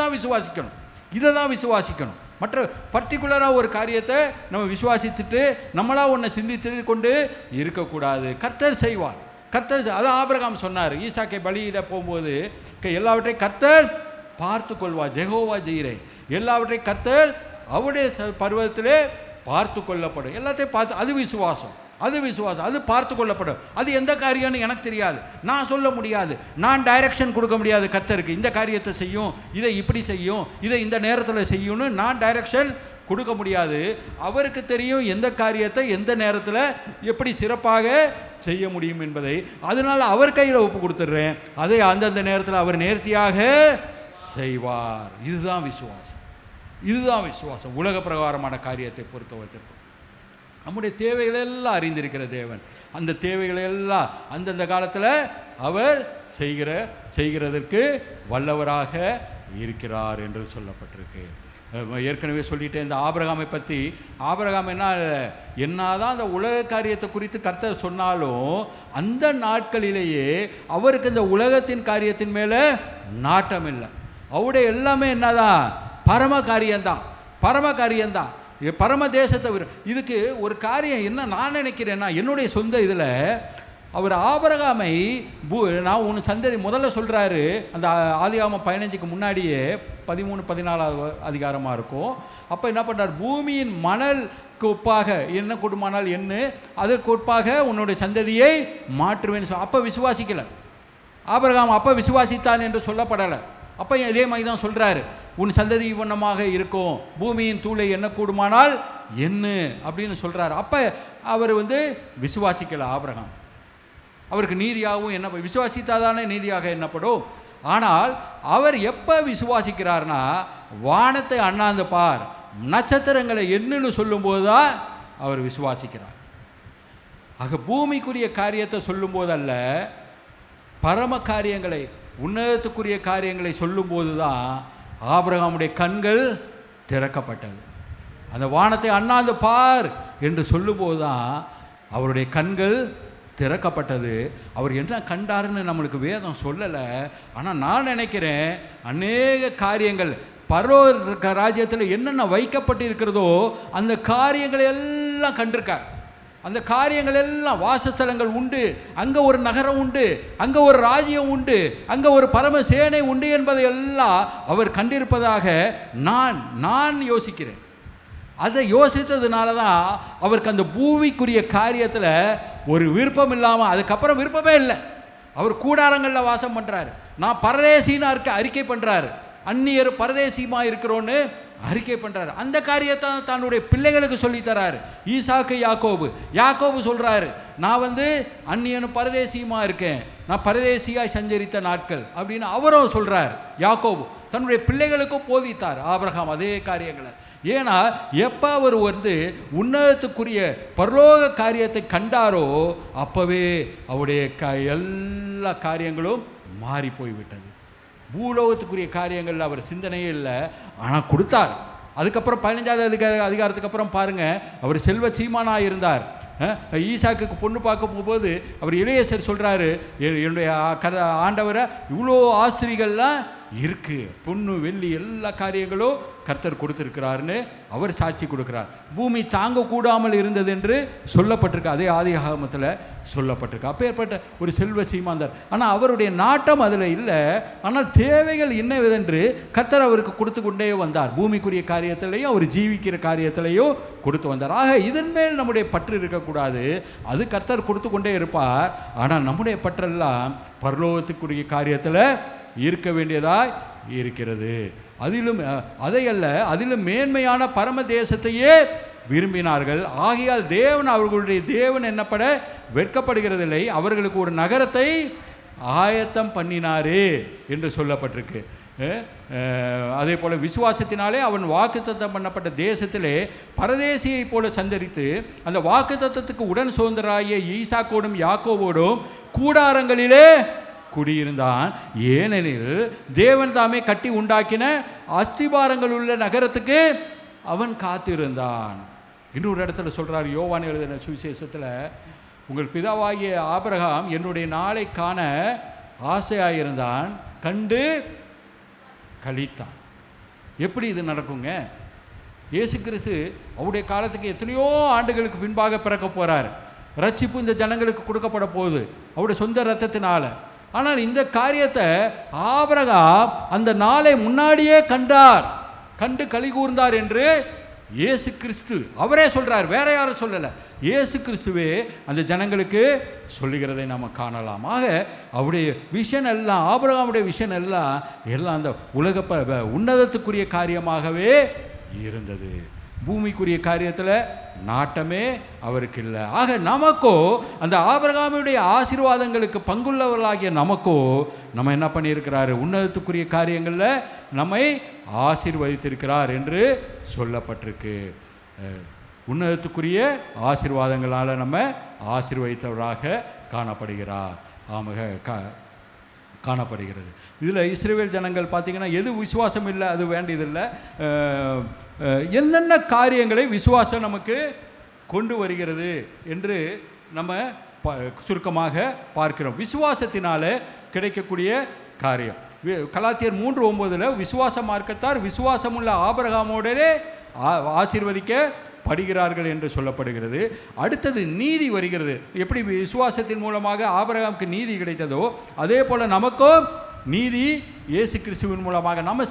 தான் விசுவாசிக்கணும். மற்ற பர்டிகுலராக ஒரு காரியத்தை நம்ம விசுவாசித்துட்டு நம்மளா ஒன்றை சிந்தித்து கொண்டு இருக்கக்கூடாது. கர்த்தர் செய்வார். அது ஆபிரகாம் சொன்னார். ஈசாக்கை பலியிட போகும்போது எல்லாவற்றையும் கர்த்தர் பார்த்து கொள்வார். ஜெகோவா ஜீரே, எல்லாவற்றையும் கர்த்தர் அவருடைய பருவத்திலே பார்த்து கொள்ளப்படும். எல்லாத்தையும் பார்த்து, அது விசுவாசம். அது விசுவாசம். அது பார்த்து கொள்ளப்படும். அது எந்த காரியம்னு எனக்கு தெரியாது, நான் சொல்ல முடியாது, நான் டைரக்ஷன் கொடுக்க முடியாது கர்த்தருக்கு. இந்த காரியத்தை செய்யும், இதை இப்படி செய்யும், இதை இந்த நேரத்தில் செய்யும்னு நான் டைரக்ஷன் கொடுக்க முடியாது. அவருக்கு தெரியும் எந்த காரியத்தை எந்த நேரத்தில் எப்படி சிறப்பாக செய்ய முடியும் என்பதை. அதனால் அவர் கையில் ஒப்பு கொடுத்துட்றேன். அதை அந்தந்த நேரத்தில் அவர் நேர்த்தியாக செய்வார். இதுதான் விசுவாசம். இதுதான் விசுவாசம். உலக பிரகாரமான காரியத்தை பொறுத்தவரைக்கும் நம்முடைய தேவைகளெல்லாம் அறிந்திருக்கிற தேவன் அந்த தேவைகளெல்லாம் அந்தந்த காலத்தில் அவர் செய்கிறதற்கு வல்லவராக இருக்கிறார் என்று சொல்லப்பட்டிருக்கு. ஏற்கனவே சொல்லிட்டேன் இந்த ஆபிரகாமை பற்றி. ஆபிரகாம் என்னதான் அந்த உலக காரியத்தை குறித்து கர்த்தர் சொன்னாலும் அந்த நாட்களிலேயே அவருக்கு இந்த உலகத்தின் காரியத்தின் மேலே நாட்டம் இல்லை. அவருடைய எல்லாமே என்னதான் பரம காரியம்தான். பரம தேசத்தை இதுக்கு ஒரு காரியம் என்ன நான் நினைக்கிறேன்னா, என்னுடைய சொந்த இதில் அவர் ஆபிரகாமை நான் ஒன்று சந்ததி முதல்ல சொல்கிறாரு. அந்த ஆதியாகமம் 15க்கு முன்னாடியே 13-14 அதிகாரமாக இருக்கும். அப்போ என்ன பண்ணுறார், பூமியின் மணலுக்கு ஒப்பாக என்ன கொடுமானால் என்ன அதற்கு ஒப்பாக உன்னுடைய சந்ததியை மாற்றுவேன்னு அப்போ விசுவாசிக்கலை ஆபிரகாம். அப்போ விசுவாசித்தான் என்று சொல்லப்படலை. அப்போ இதே மாதிரி தான் சொல்கிறாரு, உன் சந்ததி இவ்வண்ணமாக இருக்கும், பூமியின் தூளை என்ன கூடுமானால் என்ன அப்படின்னு சொல்கிறார். அப்போ அவர் விசுவாசிக்கலை ஆபிரகாம். அவருக்கு நீதியாகவும் என்ன விசுவாசித்தாதானே நீதியாக எண்ணப்படும். ஆனால் அவர் எப்போ விசுவாசிக்கிறார்னா, வானத்தை அண்ணாந்து பார், நட்சத்திரங்களை என்னன்னு சொல்லும்போது தான் அவர் விசுவாசிக்கிறார். ஆக பூமிக்குரிய காரியத்தை சொல்லும்போது அல்ல, பரம காரியங்களை உன்னதத்துக்குரிய காரியங்களை சொல்லும்போது தான் ஆபிரகாமுடைய கண்கள் திறக்கப்பட்டது. அந்த வானத்தை அண்ணாந்து பார் என்று சொல்லும்போது தான் அவருடைய கண்கள் திறக்கப்பட்டது. அவர் என்ன கண்டாருன்னு நம்மளுக்கு வேதம் சொல்லலை. ஆனால் நான் நினைக்கிறேன் அநேக காரியங்கள் பரலோக ராஜ்யத்தில் என்னென்ன வைக்கப்பட்டிருக்கிறதோ அந்த காரியங்களை எல்லாம் கண்டிருக்கார். அந்த காரியங்கள் எல்லாம் வாசஸ்தலங்கள் உண்டு, அங்கே ஒரு நகரம் உண்டு, அங்கே ஒரு ராஜ்யம் உண்டு, அங்கே ஒரு பரம சேனை உண்டு என்பதை எல்லாம் அவர் கண்டிருப்பதாக நான் யோசிக்கிறேன். அதை யோசித்ததுனால தான் அவருக்கு அந்த பூமிக்குரிய காரியத்தில் ஒரு விருப்பம் இல்லாமல் அதுக்கப்புறம் விருப்பமே இல்லை. அவர் கூடாரங்களில் வாசம் பண்ணுறாரு. நான் பரதேசின்னு அறிக்கை பண்ணுறாரு. அந்நியர் பரதேசியமாக இருக்கிறோன்னு அறிக்கை பண்ணுறாரு. அந்த காரியத்தை தன்னுடைய பிள்ளைகளுக்கு சொல்லித்தராரு. ஈசாக்கு யாக்கோபு சொல்கிறாரு, நான் அந்நியனு பரதேசியமாக இருக்கேன், நான் பரதேசியாக சஞ்சரித்த நாட்கள் அப்படின்னு அவரும் சொல்கிறார். யாக்கோபு தன்னுடைய பிள்ளைகளுக்கும் போதித்தார். ஆபிரகாம் அதே காரியங்களை. ஏன்னா எப்போ அவர் உன்னதத்துக்குரிய பரலோக காரியத்தை கண்டாரோ அப்போவே அவருடைய எல்லா காரியங்களும் மாறி போய்விட்டது. பூலோகத்துக்குரிய காரியங்களில் அவர் சிந்தனையே இல்லை, ஆனால் கொடுத்தார். அதுக்கப்புறம் 15வது அதிகாரத்துக்கு அப்புறம் பாருங்கள், அவர் செல்வ சீமானாக இருந்தார். ஈசாக்குக்கு பொண்ணு பார்க்க போகும்போது அவர் இளையசர் சொல்கிறாரு, என்னுடைய ஆண்டவரை இவ்வளோ ஆஸ்திரிகள்லாம் இருக்குது, பொண்ணு வெள்ளி எல்லா காரியங்களும் கர்த்தர் கொடுத்துருக்கிறாருன்னு அவர் சாட்சி கொடுக்குறார். பூமி தாங்கக்கூடாமல் இருந்தது என்று சொல்லப்பட்டிருக்கு. அதே ஆதியாகமத்தில் சொல்லப்பட்டிருக்கு. அப்பேற்பட்ட ஒரு செல்வ சீமாந்தார். ஆனால் அவருடைய நாட்டம் அதில் இல்லை. ஆனால் தேவைகள் என்னவென்று கர்த்தர் அவருக்கு கொடுத்து கொண்டே வந்தார். பூமிக்குரிய காரியத்திலையும் அவர் ஜீவிக்கிற காரியத்திலையும் கொடுத்து வந்தார். ஆக இதன் மேல் நம்முடைய பற்று இருக்கக்கூடாது. அது கர்த்தர் கொடுத்து கொண்டே இருப்பார். ஆனால் நம்முடைய பற்றெல்லாம் பரலோகத்துக்குரிய காரியத்தில் இருக்க வேண்டியதாய் இருக்கிறது. அதிலும் மேன்மையான பரம தேசத்தையே விரும்பினார்கள். ஆகையால் தேவன் அவர்களுடைய தேவன் என்னப்பட வெட்கப்படுகிறதில்லை, அவர்களுக்கு ஒரு நகரத்தை ஆயத்தம் பண்ணினாரே என்று சொல்லப்பட்டிருக்கு. அதே போல் விசுவாசத்தினாலே அவன் வாக்குத்தத்தம் பண்ணப்பட்ட தேசத்திலே பரதேசியை போல சந்தரித்து அந்த வாக்குத்தத்தத்துக்கு உடன் சுதந்திராகிய ஈசாக்கோடும் யாக்கோவோடும் கூடாரங்களிலே குடியிருந்தான். ஏனெனில் தேவன் தாமே கட்டி உண்டாக்கின அஸ்திபாரங்கள் உள்ள நகரத்துக்கு அவன் காத்திருந்தான். இன்னொரு இடத்துல சொல்கிறார், யோவான் எழுதின சுவிசேஷத்தில், உங்கள் பிதாவாகிய ஆபிரகாம் என்னுடைய நாளை காண ஆசையாயிருந்தான், கண்டு கழித்தான். எப்படி இது நடக்குங்க? இயேசு கிறிஸ்து அவருடைய காலத்துக்கு எத்தனையோ ஆண்டுகளுக்கு பின்பாக பிறக்க போகிறார். ரட்சிப்பு இந்த ஜனங்களுக்கு கொடுக்கப்பட போகுது அவருடைய சொந்த இரத்தத்தினால. ஆனால் இந்த காரியத்தை ஆபிரகாம் அந்த நாளை முன்னாடியே கண்டார், கண்டு களி கூர்ந்தார் என்று இயேசு கிறிஸ்து அவரே சொல்றார், வேற யாரும் சொல்லலை. இயேசு கிறிஸ்துவே அந்த ஜனங்களுக்கு சொல்லுகிறதை நம்ம காணலாம். ஆக அவருடைய விஷன் எல்லாம், ஆபிரகாமுடைய விஷன் எல்லாம் அந்த உலக உன்னதத்துக்குரிய காரியமாகவே இருந்தது. பூமிக்குரிய காரியத்தில் நாட்டமே அவருக்கு இல்லை. ஆக நமக்கோ அந்த ஆபிரகாமுடைய ஆசீர்வாதங்களுக்கு பங்குள்ளவர்களாகிய நமக்கோ நம்ம என்ன பண்ணியிருக்கிறாரு, உன்னதத்துக்குரிய காரியங்களில் நம்மை ஆசீர்வதித்திருக்கிறார் என்று சொல்லப்பட்டிருக்கு. உன்னதத்துக்குரிய ஆசீர்வாதங்களால் நம்ம ஆசீர்வதித்தவராக காணப்படுகிறார். காணப்படுகிறது. இதில் இஸ்ரவேல் ஜனங்கள் பார்த்திங்கன்னா எது விசுவாசம் இல்லை அது வேண்டியதில்லை. என்னென்ன காரியங்களை விசுவாசம் நமக்கு கொண்டு வருகிறது என்று நம்ம சுருக்கமாக பார்க்கிறோம். விசுவாசத்தினால கிடைக்கக்கூடிய காரியம். கலாத்தியர் 3:9 விசுவாச மார்க்கத்தார் விசுவாசமுள்ள ஆபிரகாமோடே ஆசீர்வதிக்கப்படுகிறார்கள் என்று சொல்லப்படுகிறது. அடுத்தது நீதி வருகிறது. எப்படி விசுவாசத்தின் மூலமாக ஆபிரகாமுக்கு நீதி கிடைத்ததோ அதே போல் நமக்கும் நீதி இயேசு கிறிஸ்துவின் மூலமாக நம்ம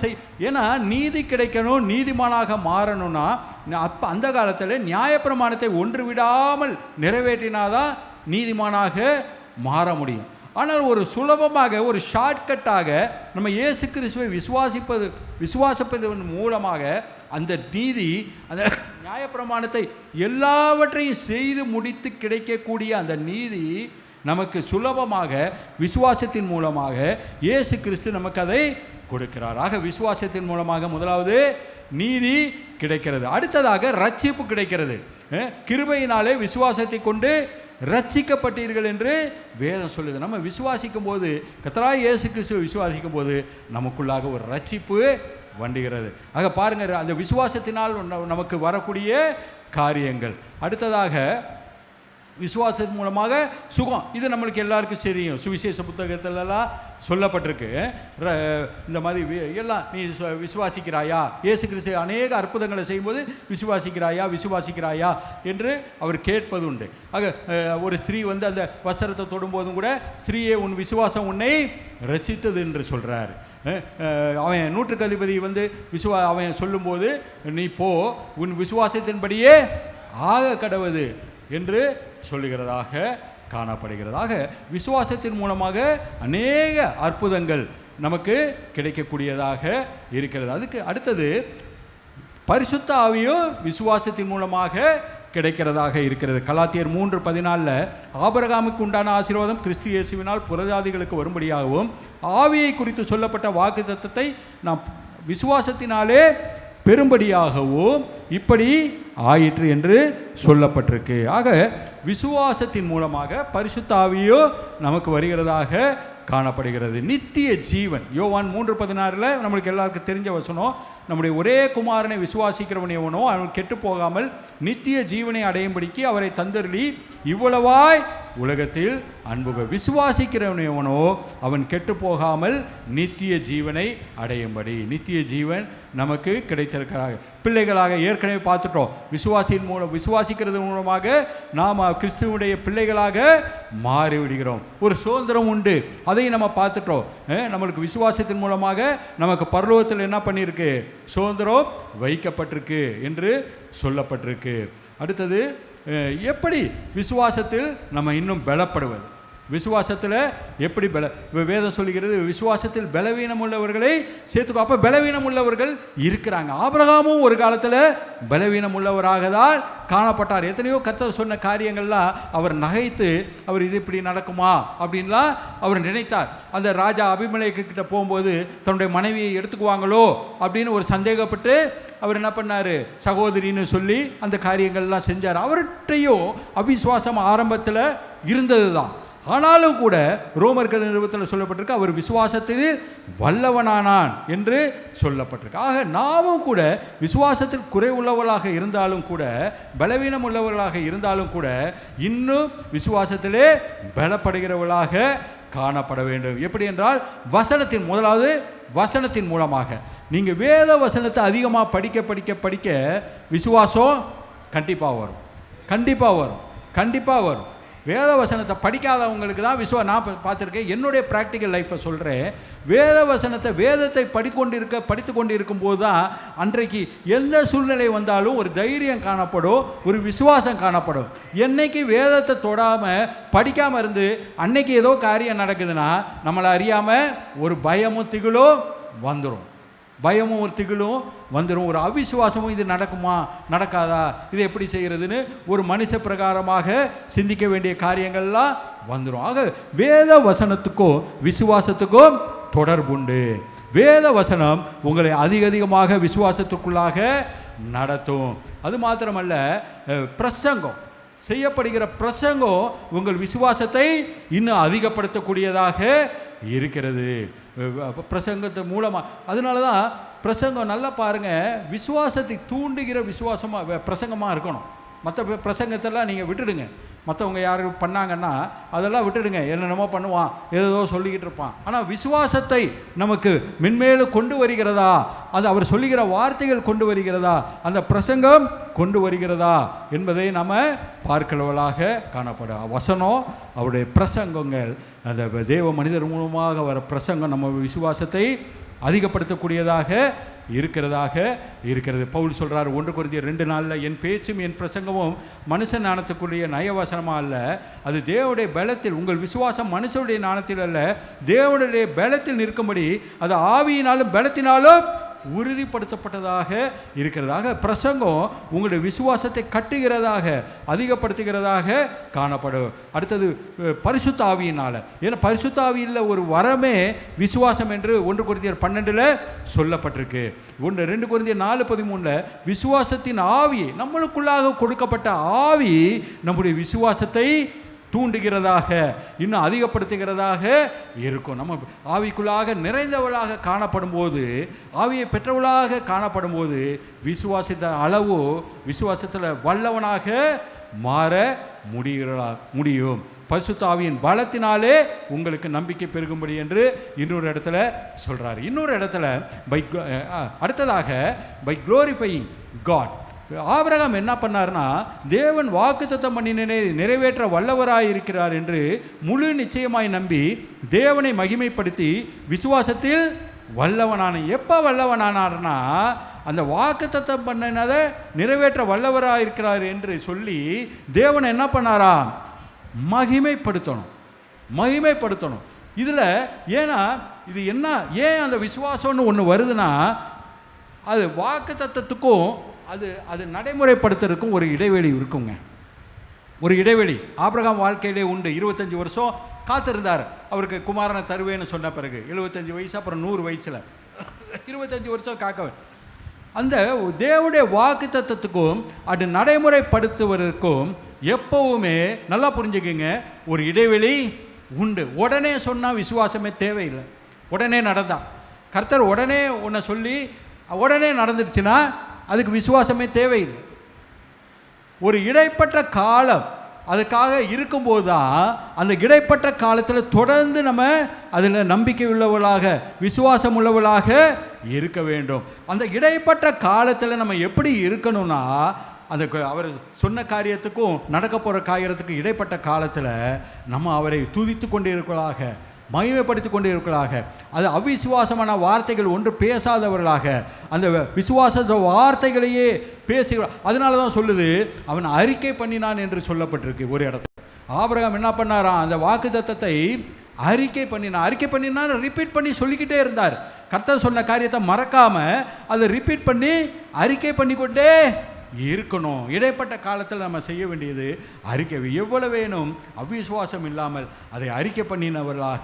ஏன்னா நீதி கிடைக்கணும், நீதிமானாக மாறணும்னா அப்போ அந்த காலத்தில் நியாயப்பிரமாணத்தை ஒன்று விடாமல் நிறைவேற்றினாதான் நீதிமானாக மாற முடியும். ஆனால் ஒரு சுலபமாக, ஒரு ஷார்ட்கட்டாக நம்ம இயேசு கிறிஸ்துவை விசுவாசிப்பதன் மூலமாக அந்த நீதி, அந்த நியாயப்பிரமாணத்தை எல்லாவற்றையும் செய்து முடித்து கிடைக்கக்கூடிய அந்த நீதி நமக்கு சுலபமாக விசுவாசத்தின் மூலமாக இயேசு கிறிஸ்து நமக்கு அதை கொடுக்கிறார். ஆக விசுவாசத்தின் மூலமாக முதலாவது நீதி கிடைக்கிறது. அடுத்ததாக ரட்சிப்பு கிடைக்கிறது. கிருபையினாலே விசுவாசத்தை கொண்டு ரட்சிக்கப்பட்டீர்கள் என்று வேதம் சொல்லுது. நம்ம விசுவாசிக்கும் போது, கர்த்தராகிய இயேசு கிறிஸ்துவை விசுவாசிக்கும் போது நமக்குள்ளாக ஒரு ரட்சிப்பு வண்டுகிறது. ஆக பாருங்கள், அந்த விசுவாசத்தினால் நமக்கு வரக்கூடிய காரியங்கள். அடுத்ததாக விசுவாசத்தின் மூலமாக சுகம். இது நம்மளுக்கு எல்லாருக்கும் தெரியும். சுவிசேஷ புத்தகத்திலலாம் சொல்லப்பட்டிருக்கு. இந்த மாதிரி எல்லாம் நீ விசுவாசிக்கிறாயா, இயேசு கிறிஸ்து அநேக அற்புதங்களை செய்யும்போது விசுவாசிக்கிறாயா என்று அவர் கேட்பது உண்டு. ஆக ஒரு ஸ்திரீ வந்து அந்த வஸ்திரத்தை தொடும்போதும் கூட ஸ்திரீயே உன் விசுவாசம் உன்னை ரட்சித்தது என்று சொல்கிறார். அவன் நூற்றுக்கு அதிபதி வந்து அவன் சொல்லும்போது நீ போ, உன் விசுவாசத்தின்படியே ஆக கடவுது என்று சொல்லுகிறதாக காணப்படுகிறதாக விசுவாசத்தின் மூலமாக அநேக அற்புதங்கள் நமக்கு கிடைக்கக்கூடியதாக இருக்கிறது. அதுக்கு அடுத்தது பரிசுத்த ஆவியும் விசுவாசத்தின் மூலமாக கிடைக்கிறதாக இருக்கிறது. கலாத்தியர் 3:14 ஆபிரகாமுக்கு உண்டான ஆசீர்வாதம் கிறிஸ்து இயேசுவினால் புறஜாதிகளுக்கு வரும்படியாகவும் ஆவியை குறித்து சொல்லப்பட்ட வாக்குத்தத்தத்தை நாம் விசுவாசத்தினாலே பெரும்படியாகவும் இப்படி ஆயிற்று என்று சொல்லப்பட்டிருக்கு. ஆக விசுவாசத்தின் மூலமாக பரிசுத்த ஆவியோ நமக்கு வருகிறதாக காணப்படுகிறது. நித்திய ஜீவன் யோவான் 3:16 நம்மளுக்கு எல்லாருக்கும் தெரிஞ்ச வசனம், நம்முடைய ஒரே குமாரனை விசுவாசிக்கிறவன் எவனோ அவன் கெட்டு போகாமல் நித்திய ஜீவனை அடையும்படிக்கு அவரை தந்தருளி இவ்வளவாய் உலகத்தில் அன்புக. விசுவாசிக்கிறவன் எவனோ அவன் கெட்டு போகாமல் நித்திய ஜீவனை அடையும்படி. நித்திய ஜீவன் நமக்கு கிடைத்திருக்கிறாங்க. பிள்ளைகளாக ஏற்கனவே பார்த்துட்டோம். விசுவாசிக்கிறது மூலமாக நாம் கிறிஸ்துவனுடைய பிள்ளைகளாக மாறிவிடுகிறோம். ஒரு சுதந்திரம் உண்டு, அதையும் நம்ம பார்த்துட்டோம். நம்மளுக்கு விசுவாசத்தின் மூலமாக நமக்கு பரலோகத்தில் என்ன பண்ணியிருக்கு, சுதந்திரம் வைக்கப்பட்டிருக்கு என்று சொல்லப்பட்டிருக்கு. அடுத்தது எப்படி விசுவாசத்தில் நம்ம இன்னும் பலப்படுவது, விசுவாசத்தில் எப்படி வேதம் சொல்லுகிறது, விசுவாசத்தில் பலவீனம் உள்ளவர்களை சேர்த்துக்கோ. அப்போ பலவீனம் உள்ளவர்கள் இருக்கிறாங்க. ஆபிரகாமும் ஒரு காலத்தில் பலவீனம் உள்ளவராக தான் காணப்பட்டார். எத்தனையோ கர்த்தர் சொன்ன காரியங்கள்லாம் அவர் நகைத்து, அவர் இது இப்படி நடக்குமா அப்படின்லாம் அவர் நினைத்தார். அந்த ராஜா அபிமெலேக்கு கிட்ட போகும்போது தன்னுடைய மனைவியை எடுத்துக்குவாங்களோ அப்படின்னு ஒரு சந்தேகப்பட்டு அவர் என்ன பண்ணார், சகோதரின்னு சொல்லி அந்த காரியங்கள்லாம் செஞ்சார். அவர்கிட்டையும் அவிசுவாசம் ஆரம்பத்தில் இருந்தது தான். ஆனாலும் கூட ரோமர்கள் நிறுவத்தில் சொல்லப்பட்டிருக்கு அவர் விசுவாசத்தில் வல்லவனானான் என்று சொல்லப்பட்டிருக்கு. ஆக நாமும் கூட விசுவாசத்தில் குறைவுள்ளவர்களாக இருந்தாலும் கூட, பலவீனம் உள்ளவர்களாக இருந்தாலும் கூட இன்னும் விசுவாசத்திலே பலப்படுகிறவர்களாக காணப்பட வேண்டும். எப்படி என்றால் வசனத்தின், முதலாவது வசனத்தின் மூலமாக. நீங்கள் வேத வசனத்தை அதிகமாக படிக்க படிக்க படிக்க விசுவாசம் கண்டிப்பாக வரும், கண்டிப்பாக வரும், கண்டிப்பாக வரும். வேத வசனத்தை படிக்காதவங்களுக்கு தான் நான் பார்த்துருக்கேன். என்னுடைய ப்ராக்டிக்கல் லைஃப்பை சொல்கிறேன். வேத வசனத்தை வேதத்தை படித்து கொண்டு இருக்கும்போது தான் அன்றைக்கு எந்த சூழ்நிலை வந்தாலும் ஒரு தைரியம் காணப்படும், ஒரு விசுவாசம் காணப்படும். என்னைக்கு வேதத்தை தொடாமல் படிக்காமல் இருந்து அன்னைக்கு ஏதோ காரியம் நடக்குதுன்னா நம்மளை அறியாமல் ஒரு பயமும் திகிலும் வந்துடும். பயமும் ஒரு திகிலும் வந்துடும். ஒரு அவிசுவாசமும் இது நடக்குமா நடக்காதா, இது எப்படி செய்கிறதுன்னு ஒரு மனுஷ பிரகாரமாக சிந்திக்க வேண்டிய காரியங்கள்லாம் வந்துடும். ஆக வேத வசனத்துக்கும் விசுவாசத்துக்கும் தொடர்புண்டு. வேத வசனம் உங்களை அதிகமாக விசுவாசத்துக்குள்ளாக நடத்தும். அது மாத்திரமல்ல, பிரசங்கம் செய்யப்படுகிற பிரசங்கம் உங்கள் விசுவாசத்தை இன்னும் அதிகப்படுத்தக்கூடியதாக இருக்கிறது. பிரசங்கத்து மூலமாக. அதனால தான் பிரசங்கம் நல்லா பாருங்கள், விசுவாசத்தை தூண்டுகிற விசுவாசமாக பிரசங்கமாக இருக்கணும். மற்ற பிரசங்கத்தெல்லாம் நீங்கள் விட்டுடுங்க. மற்றவங்க யாரும் பண்ணாங்கன்னா அதெல்லாம் விட்டுடுங்க. என்னென்னமோ பண்ணுவான், ஏதோ சொல்லிக்கிட்டு இருப்பான். ஆனால் விசுவாசத்தை நமக்கு மென்மேலும் கொண்டு வருகிறதா, அது அவர் சொல்லுகிற வார்த்தைகள் கொண்டு வருகிறதா, அந்த பிரசங்கம் கொண்டு வருகிறதா என்பதை நம்ம பார்க்கிறவர்களாக காணப்படும். வசனம், அவருடைய பிரசங்கங்கள், அந்த தேவ மனிதர் மூலமாக வர பிரசங்கம் நம்ம விசுவாசத்தை அதிகப்படுத்தக்கூடியதாக இருக்கிறது. பவுல் சொல்கிறார் 1 கொரிந்தியர் 2:4, என் பேச்சும் என் பிரசங்கமும் மனுஷ ஞானத்துக்குரிய நயவசனமாக அல்ல, அது தேவனுடைய பலத்தில், உங்கள் விசுவாசம் மனுஷனுடைய ஞானத்தில் அல்ல, தேவனுடைய பலத்தில் நிற்கும்படி அது ஆவியினாலும் பலத்தினாலும் உறுதிப்படுத்தப்பட்டதாக இருக்கிறதாக. பிரசங்கம் உங்களுடைய விசுவாசத்தை கட்டுகிறதாக, அதிகப்படுத்துகிறதாக காணப்படும். அடுத்தது பரிசுத்த ஆவியினால். ஏன்னா பரிசுத்த ஆவியில் ஒரு வரமே விசுவாசம் என்று 1 கொரிந்தியர் 12 சொல்லப்பட்டிருக்கு. 2 கொரிந்தியர் 4:13 விசுவாசத்தின் ஆவி, நம்மளுக்குள்ளாக கொடுக்கப்பட்ட ஆவி நம்முடைய விசுவாசத்தை தூண்டுகிறதாக, இன்னும் அதிகப்படுத்துகிறதாக இருக்கும். நம்ம ஆவிக்குள்ளாக நிறைந்தவளாக காணப்படும் போது, ஆவியை பெற்றவளாக காணப்படும் போது விசுவாசத்த அளவு, விசுவாசத்தில் வல்லவனாக மாற முடியும். பரிசுத்த ஆவியின் பலத்தினாலே உங்களுக்கு நம்பிக்கை பெருகும்படி என்று இன்னொரு இடத்துல சொல்றார். இன்னொரு இடத்துல அடுத்ததாக பை க்ளோரிஃபையிங் காட். ஆபிரகாம் என்ன பண்ணார்னா, தேவன் வாக்குத்தத்தம் பண்ணினதை நிறைவேற்ற வல்லவராயிருக்கிறார் என்று முழு நிச்சயமாய் நம்பி தேவனை மகிமைப்படுத்தி விசுவாசத்தில் வல்லவனான. எப்போ வல்லவனானார்னா, அந்த வாக்குத்தத்தம் பண்ணினதை நிறைவேற்ற வல்லவராயிருக்கிறார் என்று சொல்லி தேவனை என்ன பண்ணாரா, மகிமைப்படுத்தணும். இதில் ஏன்னா இது என்ன, ஏன் அந்த விசுவாசம்னு ஒன்று வருதுன்னா, அது வாக்குத்தத்தத்துக்கும் அது நடைமுறைப்படுத்துறதுக்கும் ஒரு இடைவெளி இருக்குங்க. ஒரு இடைவெளி ஆபிரகாம் வாழ்க்கையிலே உண்டு. 25 வருஷம் காத்திருந்தார் அவருக்கு குமாரனை தருவேன்னு சொன்ன பிறகு. 75 வயசு, அப்புறம் 100 வயசில் 25 வருஷம் காக்க. அந்த தேவனுடைய வாக்குத்தத்தத்துக்கும் அது நடைமுறைப்படுத்துவதற்கும் எப்பவுமே நல்லா புரிஞ்சுக்குங்க, ஒரு இடைவெளி உண்டு. உடனே சொன்னால் விசுவாசமே தேவையில்லை. உடனே நடந்தான் கர்த்தர் உடனே உன்னை சொல்லி உடனே நடந்துடுச்சுன்னா அதுக்கு விசுவாசமே தேவையில்லை. ஒரு இடைப்பட்ட காலம் அதுக்காக இருக்கும்போது தான் அந்த இடைப்பட்ட காலத்தில் தொடர்ந்து நம்ம அதில் நம்பிக்கை உள்ளவர்களாக, விசுவாசம் உள்ளவர்களாக இருக்க வேண்டும். அந்த இடைப்பட்ட காலத்தில் நம்ம எப்படி இருக்கணும்னா, அந்த அவர் சொன்ன காரியத்துக்கும் நடக்க போகிற காரியத்துக்கும் இடைப்பட்ட காலத்தில் நம்ம அவரை துதித்து கொண்டு இருக்கலாக, மகிமைப்படுத்தி கொண்டு இருக்கலாக. அது அவிசுவாசமான வார்த்தைகள் ஒன்று பேசாதவர்களாக அந்த விசுவாச வார்த்தைகளையே பேசுகிற. அதனால தான் சொல்லுது, அவன் அறிக்கை பண்ணினான் என்று சொல்லப்பட்டிருக்கு ஒரு இடத்துல. ஆபிரகாம் என்ன பண்ணாராம், அந்த வாக்குத்தத்தத்தை அறிக்கை பண்ணினா ரிப்பீட் பண்ணி சொல்லிக்கிட்டே இருந்தார். கர்த்தர் சொன்ன காரியத்தை மறக்காம அதை ரிப்பீட் பண்ணி அறிக்கை பண்ணிக்கொண்டே இருக்கணும். இடைப்பட்ட காலத்தில் நம்ம செய்ய வேண்டியது அறிக்கை. எவ்வளவு வேணும் அவிசுவாசம் இல்லாமல் அதை அறிக்கை பண்ணினவர்களாக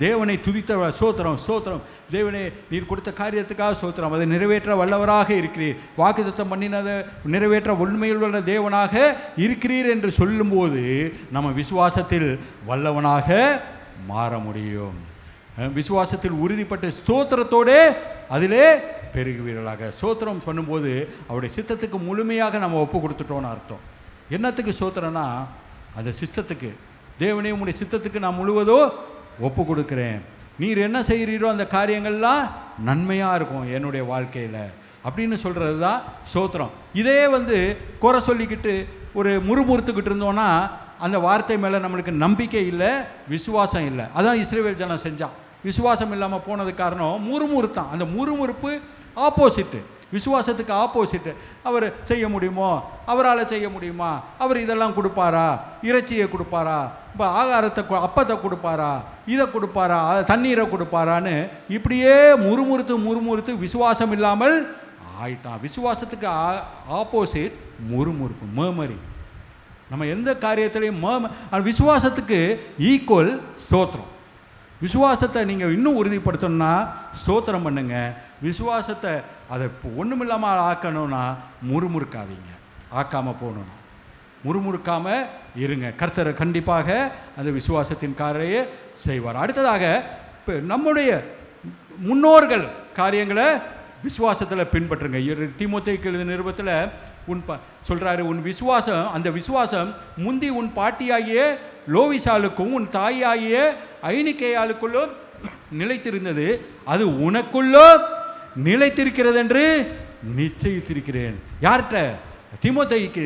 தேவனை துதித்த சோத்திரம் தேவனே நீர் கொடுத்த காரியத்துக்காக சோத்திரம், அதை நிறைவேற்ற வல்லவராக இருக்கிறீர், வாக்குத்தத்தம் பண்ணினதை நிறைவேற்ற உண்மையில் உள்ள தேவனாக இருக்கிறீர் என்று சொல்லும்போது நம்ம விசுவாசத்தில் வல்லவனாக மாற முடியும். விசுவாசத்தில் உறுதிப்பட்டு ஸ்தோத்திரத்தோடு அதிலே பெருகுவீர்களாக. ஸ்தோத்திரம் பண்ணும்போது அவருடைய சித்தத்துக்கு முழுமையாக நம்ம ஒப்பு கொடுத்துட்டோன்னு அர்த்தம். என்னத்துக்கு ஸ்தோத்திரம்னா, அந்த சித்தத்துக்கு, தேவனே உங்களுடைய சித்தத்துக்கு நான் முழுவதோ ஒப்பு கொடுக்குறேன், நீர் என்ன செய்கிறீரோ அந்த காரியங்கள்லாம் நன்மையாக இருக்கும் என்னுடைய வாழ்க்கையில் அப்படின்னு சொல்கிறது தான் ஸ்தோத்திரம். இதே குறை சொல்லிக்கிட்டு ஒரு முறுமுறுத்துக்கிட்டு இருந்தோன்னா அந்த வார்த்தை மேலே நம்மளுக்கு நம்பிக்கை இல்லை, விசுவாசம் இல்லை. அதான் இஸ்ரவேல் ஜனம் செஞ்சான். விசுவாசம் இல்லாமல் போனது காரணம் முறுமுறுத்தான். அந்த முறுமுறுப்பு ஆப்போசிட்டு, விசுவாசத்துக்கு ஆப்போசிட்டு. அவர் செய்ய முடியுமோ, அவரால் செய்ய முடியுமா, அவர் இதெல்லாம் கொடுப்பாரா, இறைச்சியை கொடுப்பாரா, இப்போ ஆகாரத்தை அப்பத்தை கொடுப்பாரா, இதை கொடுப்பாரா, தண்ணீரை கொடுப்பாரான்னு இப்படியே முறுமுறுத்து விசுவாசம் இல்லாமல் ஆயிட்டான். விசுவாசத்துக்கு ஆப்போசிட் முறுமுறுப்பு, மர்மரி. நம்ம எந்த காரியத்திலையும் விசுவாசத்துக்கு ஈக்குவல் ஸ்தோத்திரம். விசுவாசத்தை நீங்கள் இன்னும் உறுதிப்படுத்தணும்னா ஸ்தோத்திரம் பண்ணுங்க. விசுவாசத்தை அதை ஒன்றுமில்லாமல் ஆக்கணும்னா முறுமுறுக்காதீங்க. ஆக்காமல் போகணும்னா முறுமுறுக்காமல் இருங்க. கர்த்தர் கண்டிப்பாக அந்த விசுவாசத்தின் காரையே செய்வார். அடுத்ததாக இப்போ நம்முடைய முன்னோர்கள் காரியங்களை விசுவாசத்தில் பின்பற்றுங்க. தீமோத்தேயுக்கு எழுதின நிருபத்தில் சொல்கிறாரு, உன் விசுவாசம், அந்த விசுவாசம் முந்தி உன் பாட்டியாகிய லோவிசாலுக்கும் உன் தாயாகிய ஐனிக்கேயாளுக்குள்ளும் நிலைத்திருந்தது, அது உனக்குள்ளோ நிலைத்திருக்கிறது என்று நிச்சயித்திருக்கிறேன். யார்கிட்ட? தீமோத்தேயுக்கு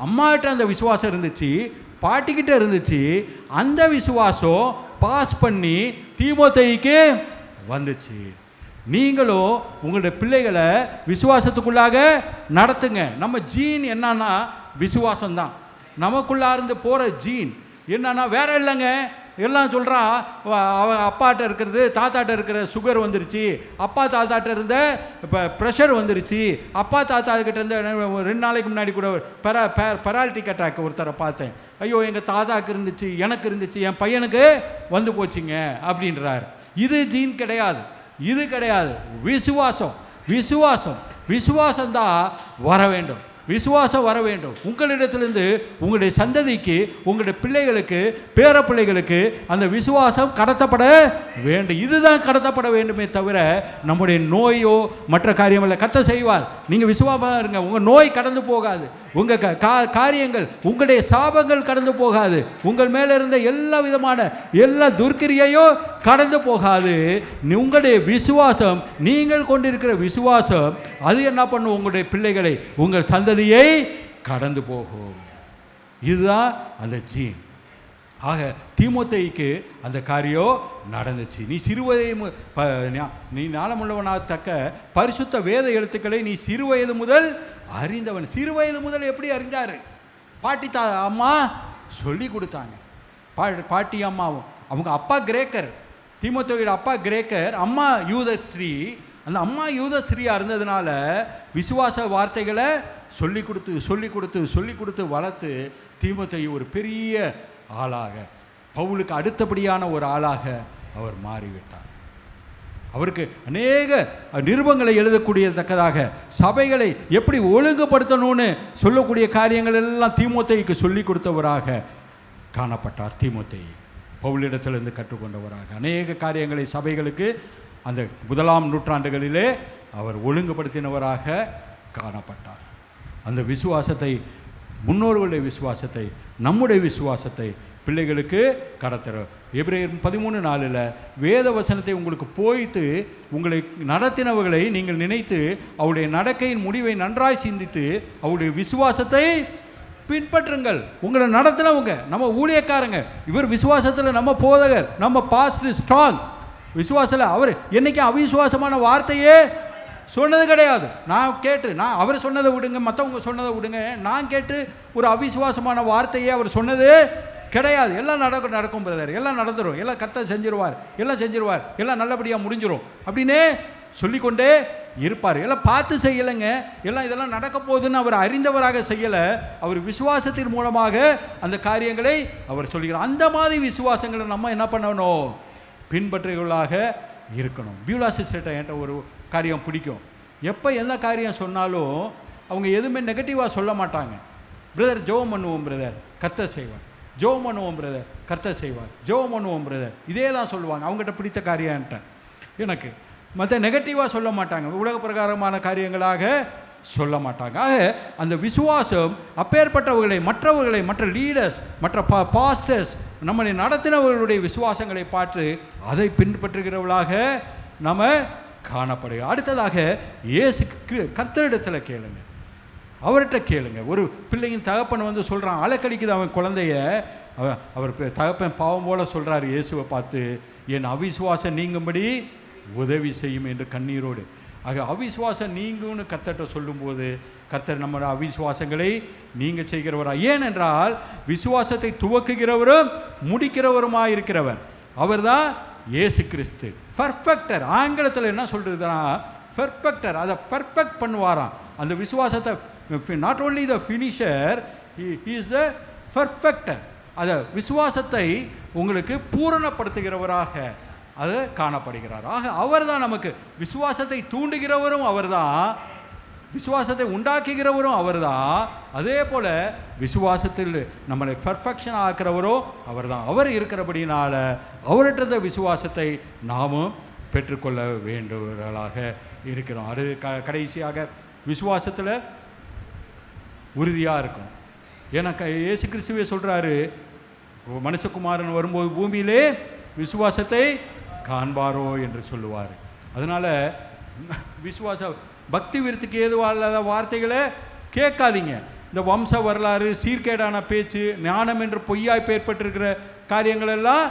அம்மாகிட்ட அந்த விசுவாசம் இருந்துச்சு, பாட்டிக்கிட்ட இருந்துச்சு. அந்த விசுவாசம் பாஸ் பண்ணி தீமோத்தேயுக்கு வந்துச்சு. நீங்களும் உங்களுடைய பிள்ளைகளை விசுவாசத்துக்குள்ளாக நடத்துங்க. நம்ம ஜீன் என்னன்னா விசுவாசம்தான். நமக்குள்ளா இருந்து போகிற ஜீன் என்னன்னா வேற இல்லைங்க. எல்லாம் சொல்கிறா, அப்பாட்ட இருக்கிறது, தாத்தாட்ட இருக்கிற சுகர் வந்துருச்சு, அப்பா தாத்தாட்ட இருந்த இப்போ ப்ரெஷர் வந்துருச்சு, அப்பா தாத்தா கிட்ட இருந்த 2 நாளைக்கு முன்னாடி கூட பெராலிட்டிக் அட்டாக் ஒருத்தரை பார்த்தேன். ஐயோ எங்கள் தாத்தாக்கு இருந்துச்சு, எனக்கு இருந்துச்சு, என் பையனுக்கு வந்து போச்சுங்க அப்படின்றார். இது ஜீன் கிடையாது, இது கிடையாது. விசுவாசம், விசுவாசம், விசுவாசம் தான் வர வேண்டும். விசுவாசம் வர வேண்டும் உங்களிடத்திலிருந்து. உங்களுடைய சந்ததிக்கு, உங்களுடைய பிள்ளைகளுக்கு, பேர பிள்ளைகளுக்கு அந்த விசுவாசம் கடத்தப்பட வேண்டும். இதுதான் கடத்தப்பட வேண்டுமே தவிர நம்முடைய நோயோ மற்ற காரியங்கள கத்த செய்வார். நீங்கள் விசுவாசமாக இருங்க, உங்கள் நோய் கடந்து போகாது, உங்கள் காரியங்கள், உங்களுடைய சாபங்கள் கடந்து போகாது, உங்கள் மேலே இருந்த எல்லா விதமான எல்லா துர்க்கிரியையோ கடந்து போகாது. உங்களுடைய விசுவாசம், நீங்கள் கொண்டிருக்கிற விசுவாசம், அது என்ன பண்ணும்? உங்களுடைய பிள்ளைகளை, உங்கள் சந்ததியை கடந்து போகும். இதுதான் அந்த ஜீன். ஆக தீமோத்தேயுக்கு அந்த காரியம் நடந்துச்சு. நீ நீ ஞானமுள்ளவனாகத்தக்க பரிசுத்த வேத எழுத்துக்களை நீ சிறுவயது முதல் அறிந்தவன். சிறுவயது முதல் எப்படி அறிந்தார்? பாட்டி அம்மா சொல்லி கொடுத்தாங்க. பாட்டி அம்மாவும், அவங்க அப்பா கிரேக்கர், தீமோத்தேயுடைய அப்பா கிரேக்கர், அம்மா யூத ஸ்ரீ. அந்த அம்மா யூத ஸ்ரீயாக இருந்ததுனால விசுவாச வார்த்தைகளை சொல்லி கொடுத்து வளர்த்து தீமோத்தேயு ஒரு பெரிய ஆளாக, பவுலுக்கு அடுத்தபடியான ஒரு ஆளாக அவர் மாறிவிட்டார். அவருக்கு அநேக நிருபங்களை எழுதக்கூடியதக்கதாக, சபைகளை எப்படி ஒழுங்குபடுத்தணும்னு சொல்லக்கூடிய காரியங்கள் எல்லாம் தீமோத்தேயுக்கு சொல்லி கொடுத்தவராக காணப்பட்டார். தீமோத்தேயு பவுலிடத்திலிருந்து கற்றுக்கொண்டவராக அநேக காரியங்களை சபைகளுக்கு அந்த 1ஆம் நூற்றாண்டுகளிலே அவர் ஒழுங்குபடுத்தினவராக காணப்பட்டார். அந்த விசுவாசத்தை, முன்னோர்களுடைய விசுவாசத்தை, நம்முடைய விசுவாசத்தை பிள்ளைகளுக்கு கடத்துகிறோம். எபிரேயர் 13:4 வேத வசனத்தை உங்களுக்கு போய்த்து உங்களை நடத்தினவர்களை நீங்கள் நினைத்து அவருடைய நடக்கையின் முடிவை நன்றாய் சிந்தித்து அவருடைய விசுவாசத்தை பின்பற்றுங்கள். உங்களை நடத்தினவங்க நம்ம ஊழியக்காரங்க, இவர் விசுவாசத்தில் நம்ம போதகர், நம்ம பாஸ்டர் ஸ்ட்ராங் விசுவாசத்தில். அவர் என்னைக்கும் அவிசுவாசமான வார்த்தையே சொன்னது கிடையாது. நான் அவர் சொன்னதை விடுங்க, மற்றவங்க சொன்னதை விடுங்க, நான் கேட்டு ஒரு அவிசுவாசமான வார்த்தையே அவர் சொன்னது கிடையாது. எல்லாம் நடக்கும் பிரதர், எல்லாம் நடந்துடும், எல்லாம் கர்த்தர் செஞ்சிருவார், எல்லாம் நல்லபடியாக முடிஞ்சிடும் அப்படின்னே சொல்லிக்கொண்டே இருப்பார். எல்லாம் பார்த்து செய்யலைங்க, இதெல்லாம் நடக்க போகுதுன்னு அவர் அறிந்தவராக செய்யலை. அவர் விசுவாசத்தின் மூலமாக அந்த காரியங்களை அவர் சொல்லுகிறார். அந்த மாதிரி விசுவாசங்களை நம்ம என்ன பண்ணணும்? பின்பற்றுகளாக இருக்கணும். பியூலா சிஸ்டர்கிட்ட என்கிட்ட ஒரு காரியம் பிடிக்கும். எப்போ எந்த காரியம் சொன்னாலும் அவங்க எதுவுமே நெகட்டிவாக சொல்ல மாட்டாங்க. பிரதர் ஜெபம் பண்ணுவோம் பிரதர், கர்த்தர் செய்வார், ஜெபம் பண்ணுவோம் பிரதர், கர்த்தர் செய்வார், ஜெபம் பண்ணுவோம் பிரதர், இதே தான் சொல்லுவாங்க. அவங்ககிட்ட பிடித்த காரியம்ட்ட எனக்கு மற்ற நெகட்டிவாக சொல்ல மாட்டாங்க, உலக பிரகாரமான காரியங்களாக சொல்ல மாட்டாங்க. ஆக அந்த விசுவாசம் அப்பேற்பட்டவர்களை, மற்ற லீடர்ஸ், மற்ற பாஸ்டர்ஸ், நம்மளை நடத்தினவர்களுடைய விசுவாசங்களை பார்த்து அதை பின்பற்றுகிறவர்களாக நம்ம காணப்படுகிறோம். அடுத்ததாக இயேசு கர்த்தரிடத்தில் கேளுங்க. அவர்கிட்ட கேளுங்க. ஒரு பிள்ளையின் தகப்பன் வந்து சொல்கிறான், அலக்கடிக்குது அவன் குழந்தைய. அவர் தகப்பன் பாவம் போல சொல்கிறார் இயேசுவை பார்த்து, என் அவிசுவாசம் நீங்கும்படி உதவி செய்யும் என்று கண்ணீரோடு. ஆக அவிசுவாசம் நீங்கும்னு கர்த்தர்கிட்ட சொல்லும்போது கர்த்தர் நம்ம அவிசுவாசங்களை நீங்க செய்கிறவரா. ஏனென்றால் விசுவாசத்தை துவக்குகிறவரும் முடிக்கிறவருமாக இருக்கிறவர் அவர் தான் இயேசு கிறிஸ்து. பர்ஃபெக்டர், ஆங்கிலத்தில் என்ன சொல்றதுன்னா பர்ஃபெக்டர், அதை பர்ஃபெக்ட் பண்ணுவாராம். அந்த விசுவாசத்தை not only the finisher, he is the power factor. அதை விசுவாசத்தை உங்களுக்கு பூரணப்படுத்துகிறவராக அது காணப்படுகிறார். ஆக அவர் தான் நமக்கு விசுவாசத்தை தூண்டுகிறவரும் அவர் தான், விசுவாசத்தை உண்டாக்குகிறவரும் அவர் தான். அதே போல விசுவாசத்தில் நம்மளை பர்ஃபெக்ஷன் ஆக்கிறவரோ அவர் தான். அவர் இருக்கிறபடினால அவர்கிட்ட விசுவாசத்தை நாமும் பெற்றுக்கொள்ள வேண்டுவர்களாக இருக்கிறோம். அது கடைசியாக விசுவாசத்தில் உறுதியாக இருக்கும். ஏன்னா இயேசு கிறிஸ்துவே சொல்கிறாரு, மனுஷகுமாரன் வரும்போது பூமியிலே விசுவாசத்தை காண்பாரோ என்று சொல்லுவார். அதனால் விசுவாச பக்தி விருத்துக்கு ஏதுவாக வார்த்தைகளை கேட்காதீங்க. இந்த வம்ச வரலாறு, சீர்கேடான பேச்சு, ஞானம் என்று பொய்யாய் ஏற்பட்டிருக்கிற காரியங்கள் எல்லாம்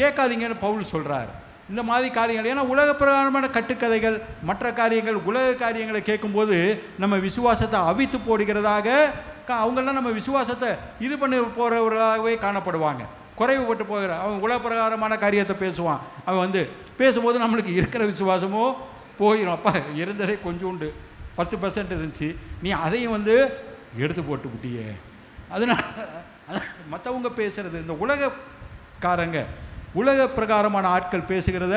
கேட்காதீங்கன்னு பவுல் சொல்கிறார். இந்த மாதிரி காரியங்கள், ஏன்னா உலக பிரகாரமான கட்டுக்கதைகள், மற்ற காரியங்கள், உலக காரியங்களை கேட்கும்போது நம்ம விசுவாசத்தை அவித்து போடுகிறதாக, அவங்கெல்லாம் நம்ம விசுவாசத்தை இது பண்ணி போகிறவர்களாகவே காணப்படுவாங்க. குறைவுபட்டு போகிற அவன் உலக பிரகாரமான காரியத்தை பேசுவான். அவன் வந்து பேசும்போது நம்மளுக்கு இருக்கிற விசுவாசமோ போயிடும். அப்பா இருந்ததே கொஞ்சோண்டு 10% இருந்துச்சு, நீ அதையும் வந்து எடுத்து போட்டு விட்டியே. அதனால் மற்றவங்க பேசுகிறது, இந்த உலகக்காரங்க உலக பிரகாரமான ஆட்கள் பேசுகிறத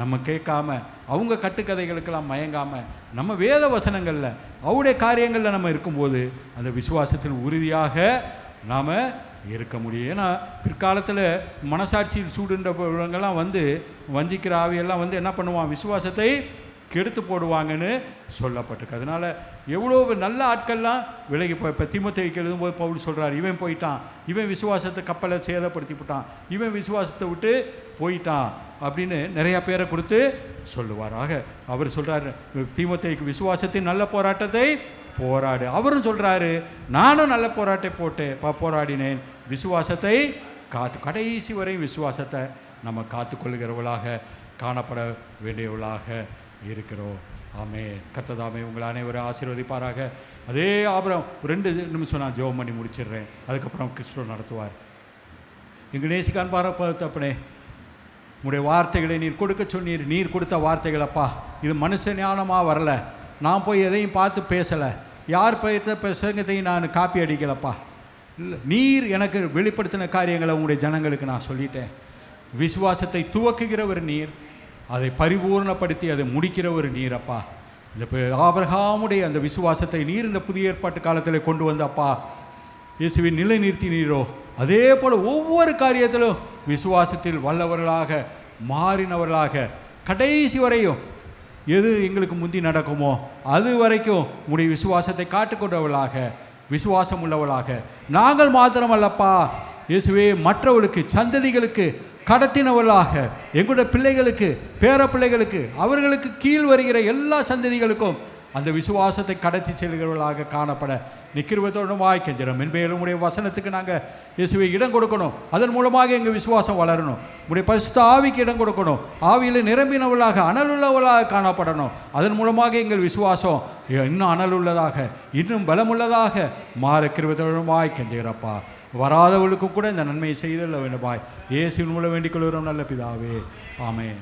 நம்ம கேட்காம, அவங்க கட்டுக்கதைகளுக்கெல்லாம் மயங்காமல், நம்ம வேத வசனங்களில் அவருடைய காரியங்களில் நம்ம இருக்கும்போது அந்த விசுவாசத்தில் உறுதியாக நாம் இருக்க முடியும். ஏன்னா பிற்காலத்தில் மனசாட்சியில் சூடுன்றவங்கெல்லாம் வந்து வஞ்சிக்கிற ஆவியெல்லாம் வந்து என்ன பண்ணுவான், விசுவாசத்தை கெடுத்து போடுவாங்கன்னு சொல்லப்பட்டிருக்கு. அதனால் எவ்வளோ நல்ல ஆட்கள்லாம் விலகி போய், இப்போ தீமோத்தேயுக்கு எழுதும்போது பவுல் சொல்கிறார், இவன் போயிட்டான், இவன் விசுவாசத்தை கப்பலை சேதப்படுத்தி போட்டான், இவன் விசுவாசத்தை விட்டு போயிட்டான் அப்படின்னு நிறையா பேரை கொடுத்து சொல்லுவார். ஆக அவர் சொல்கிறார் தீமோத்தேயுக்கு, விசுவாசத்தின் நல்ல போராட்டத்தை போராடு. அவரும் சொல்கிறாரு, நானும் நல்ல போராடினேன், விசுவாசத்தை கடைசி வரை விசுவாசத்தை நம்ம காத்துக்கொள்கிறவர்களாக காணப்பட வேண்டியவர்களாக இருக்கிறோம். ஆமே. கர்த்ததாமே உங்களை அனைவரும் ஆசீர்வதிப்பாராக. அதே ஆபரம் 2 நிமிஷம் நான் ஜெபம் பண்ணி முடிச்சிடுறேன், அதுக்கப்புறம் கிறிஸ்துவ நடத்துவார். எங்கள் நேசிக்கான் பாரப்பதப்பனே, உங்களுடைய வார்த்தைகளை நீர் கொடுக்க சொன்னீர். நீர் கொடுத்த வார்த்தைகளப்பா, இது மனுஷ ஞானமாக வரல, நான் போய் எதையும் பார்த்து பேசலை, யார் பேச பிரசங்கத்தையும் நான் காப்பி அடிக்கலப்பா. இல்லை, நீர் எனக்கு வெளிப்படுத்தின காரியங்களை உங்களுடைய ஜனங்களுக்கு நான் சொல்லிட்டேன். விசுவாசத்தை துவக்குகிறவர் நீர், அதை பரிபூர்ணப்படுத்தி அதை முடிக்கிற ஒரு நீரப்பா. இந்த ஆபிரகாமுடைய அந்த விசுவாசத்தை நீர் இந்த புதிய ஏற்பாட்டு காலத்தில் கொண்டு வந்தப்பா இயேசுவை நிலை நிறுத்தி நீரோ, அதே போல் ஒவ்வொரு காரியத்திலும் விசுவாசத்தில் வல்லவர்களாக மாறினவர்களாக கடைசி வரையும் எது எங்களுக்கு முந்தி நடக்குமோ அது வரைக்கும் உடைய விசுவாசத்தை காட்டுக்கொண்டவர்களாக, விசுவாசம் உள்ளவர்களாக நாங்கள் மாத்திரமல்லப்பா இயேசுவே, மற்றவர்களுக்கு சந்ததிகளுக்கு கடத்தினவர்களாக, எங்களுடைய பிள்ளைகளுக்கு, பேர பிள்ளைகளுக்கு, அவர்களுக்கு கீழ் வருகிற எல்லா சந்ததிகளுக்கும் அந்த விசுவாசத்தை கடத்தி செல்கிறவர்களாக காணப்பட நிக்கிருவத்தோடு வாய்க்கஞ்சிடும். மென்மேலும் உடைய வசனத்துக்கு நாங்கள் இயேசுவை இடம் கொடுக்கணும். அதன் மூலமாக எங்கள் விசுவாசம் வளரணும். உடைய பரிசுத்த ஆவிக்கு இடம் கொடுக்கணும். ஆவியில் நிரம்பினவர்களாக அனலுள்ளவர்களாக காணப்படணும். அதன் மூலமாக எங்கள் விசுவாசம் இன்னும் அனலுள்ளதாக, இன்னும் பலமுள்ளதாக மாற கிருபையோடு வாய்க்கஞ்சுகிறப்பா. வராதவர்களுக்கும் கூட இந்த நன்மையை செய்தல்ல வேண்டுமாய் இயேசுவின் மூலம் வேண்டிக் கொள்கிறோம் நல்ல பிதாவே. ஆமென்.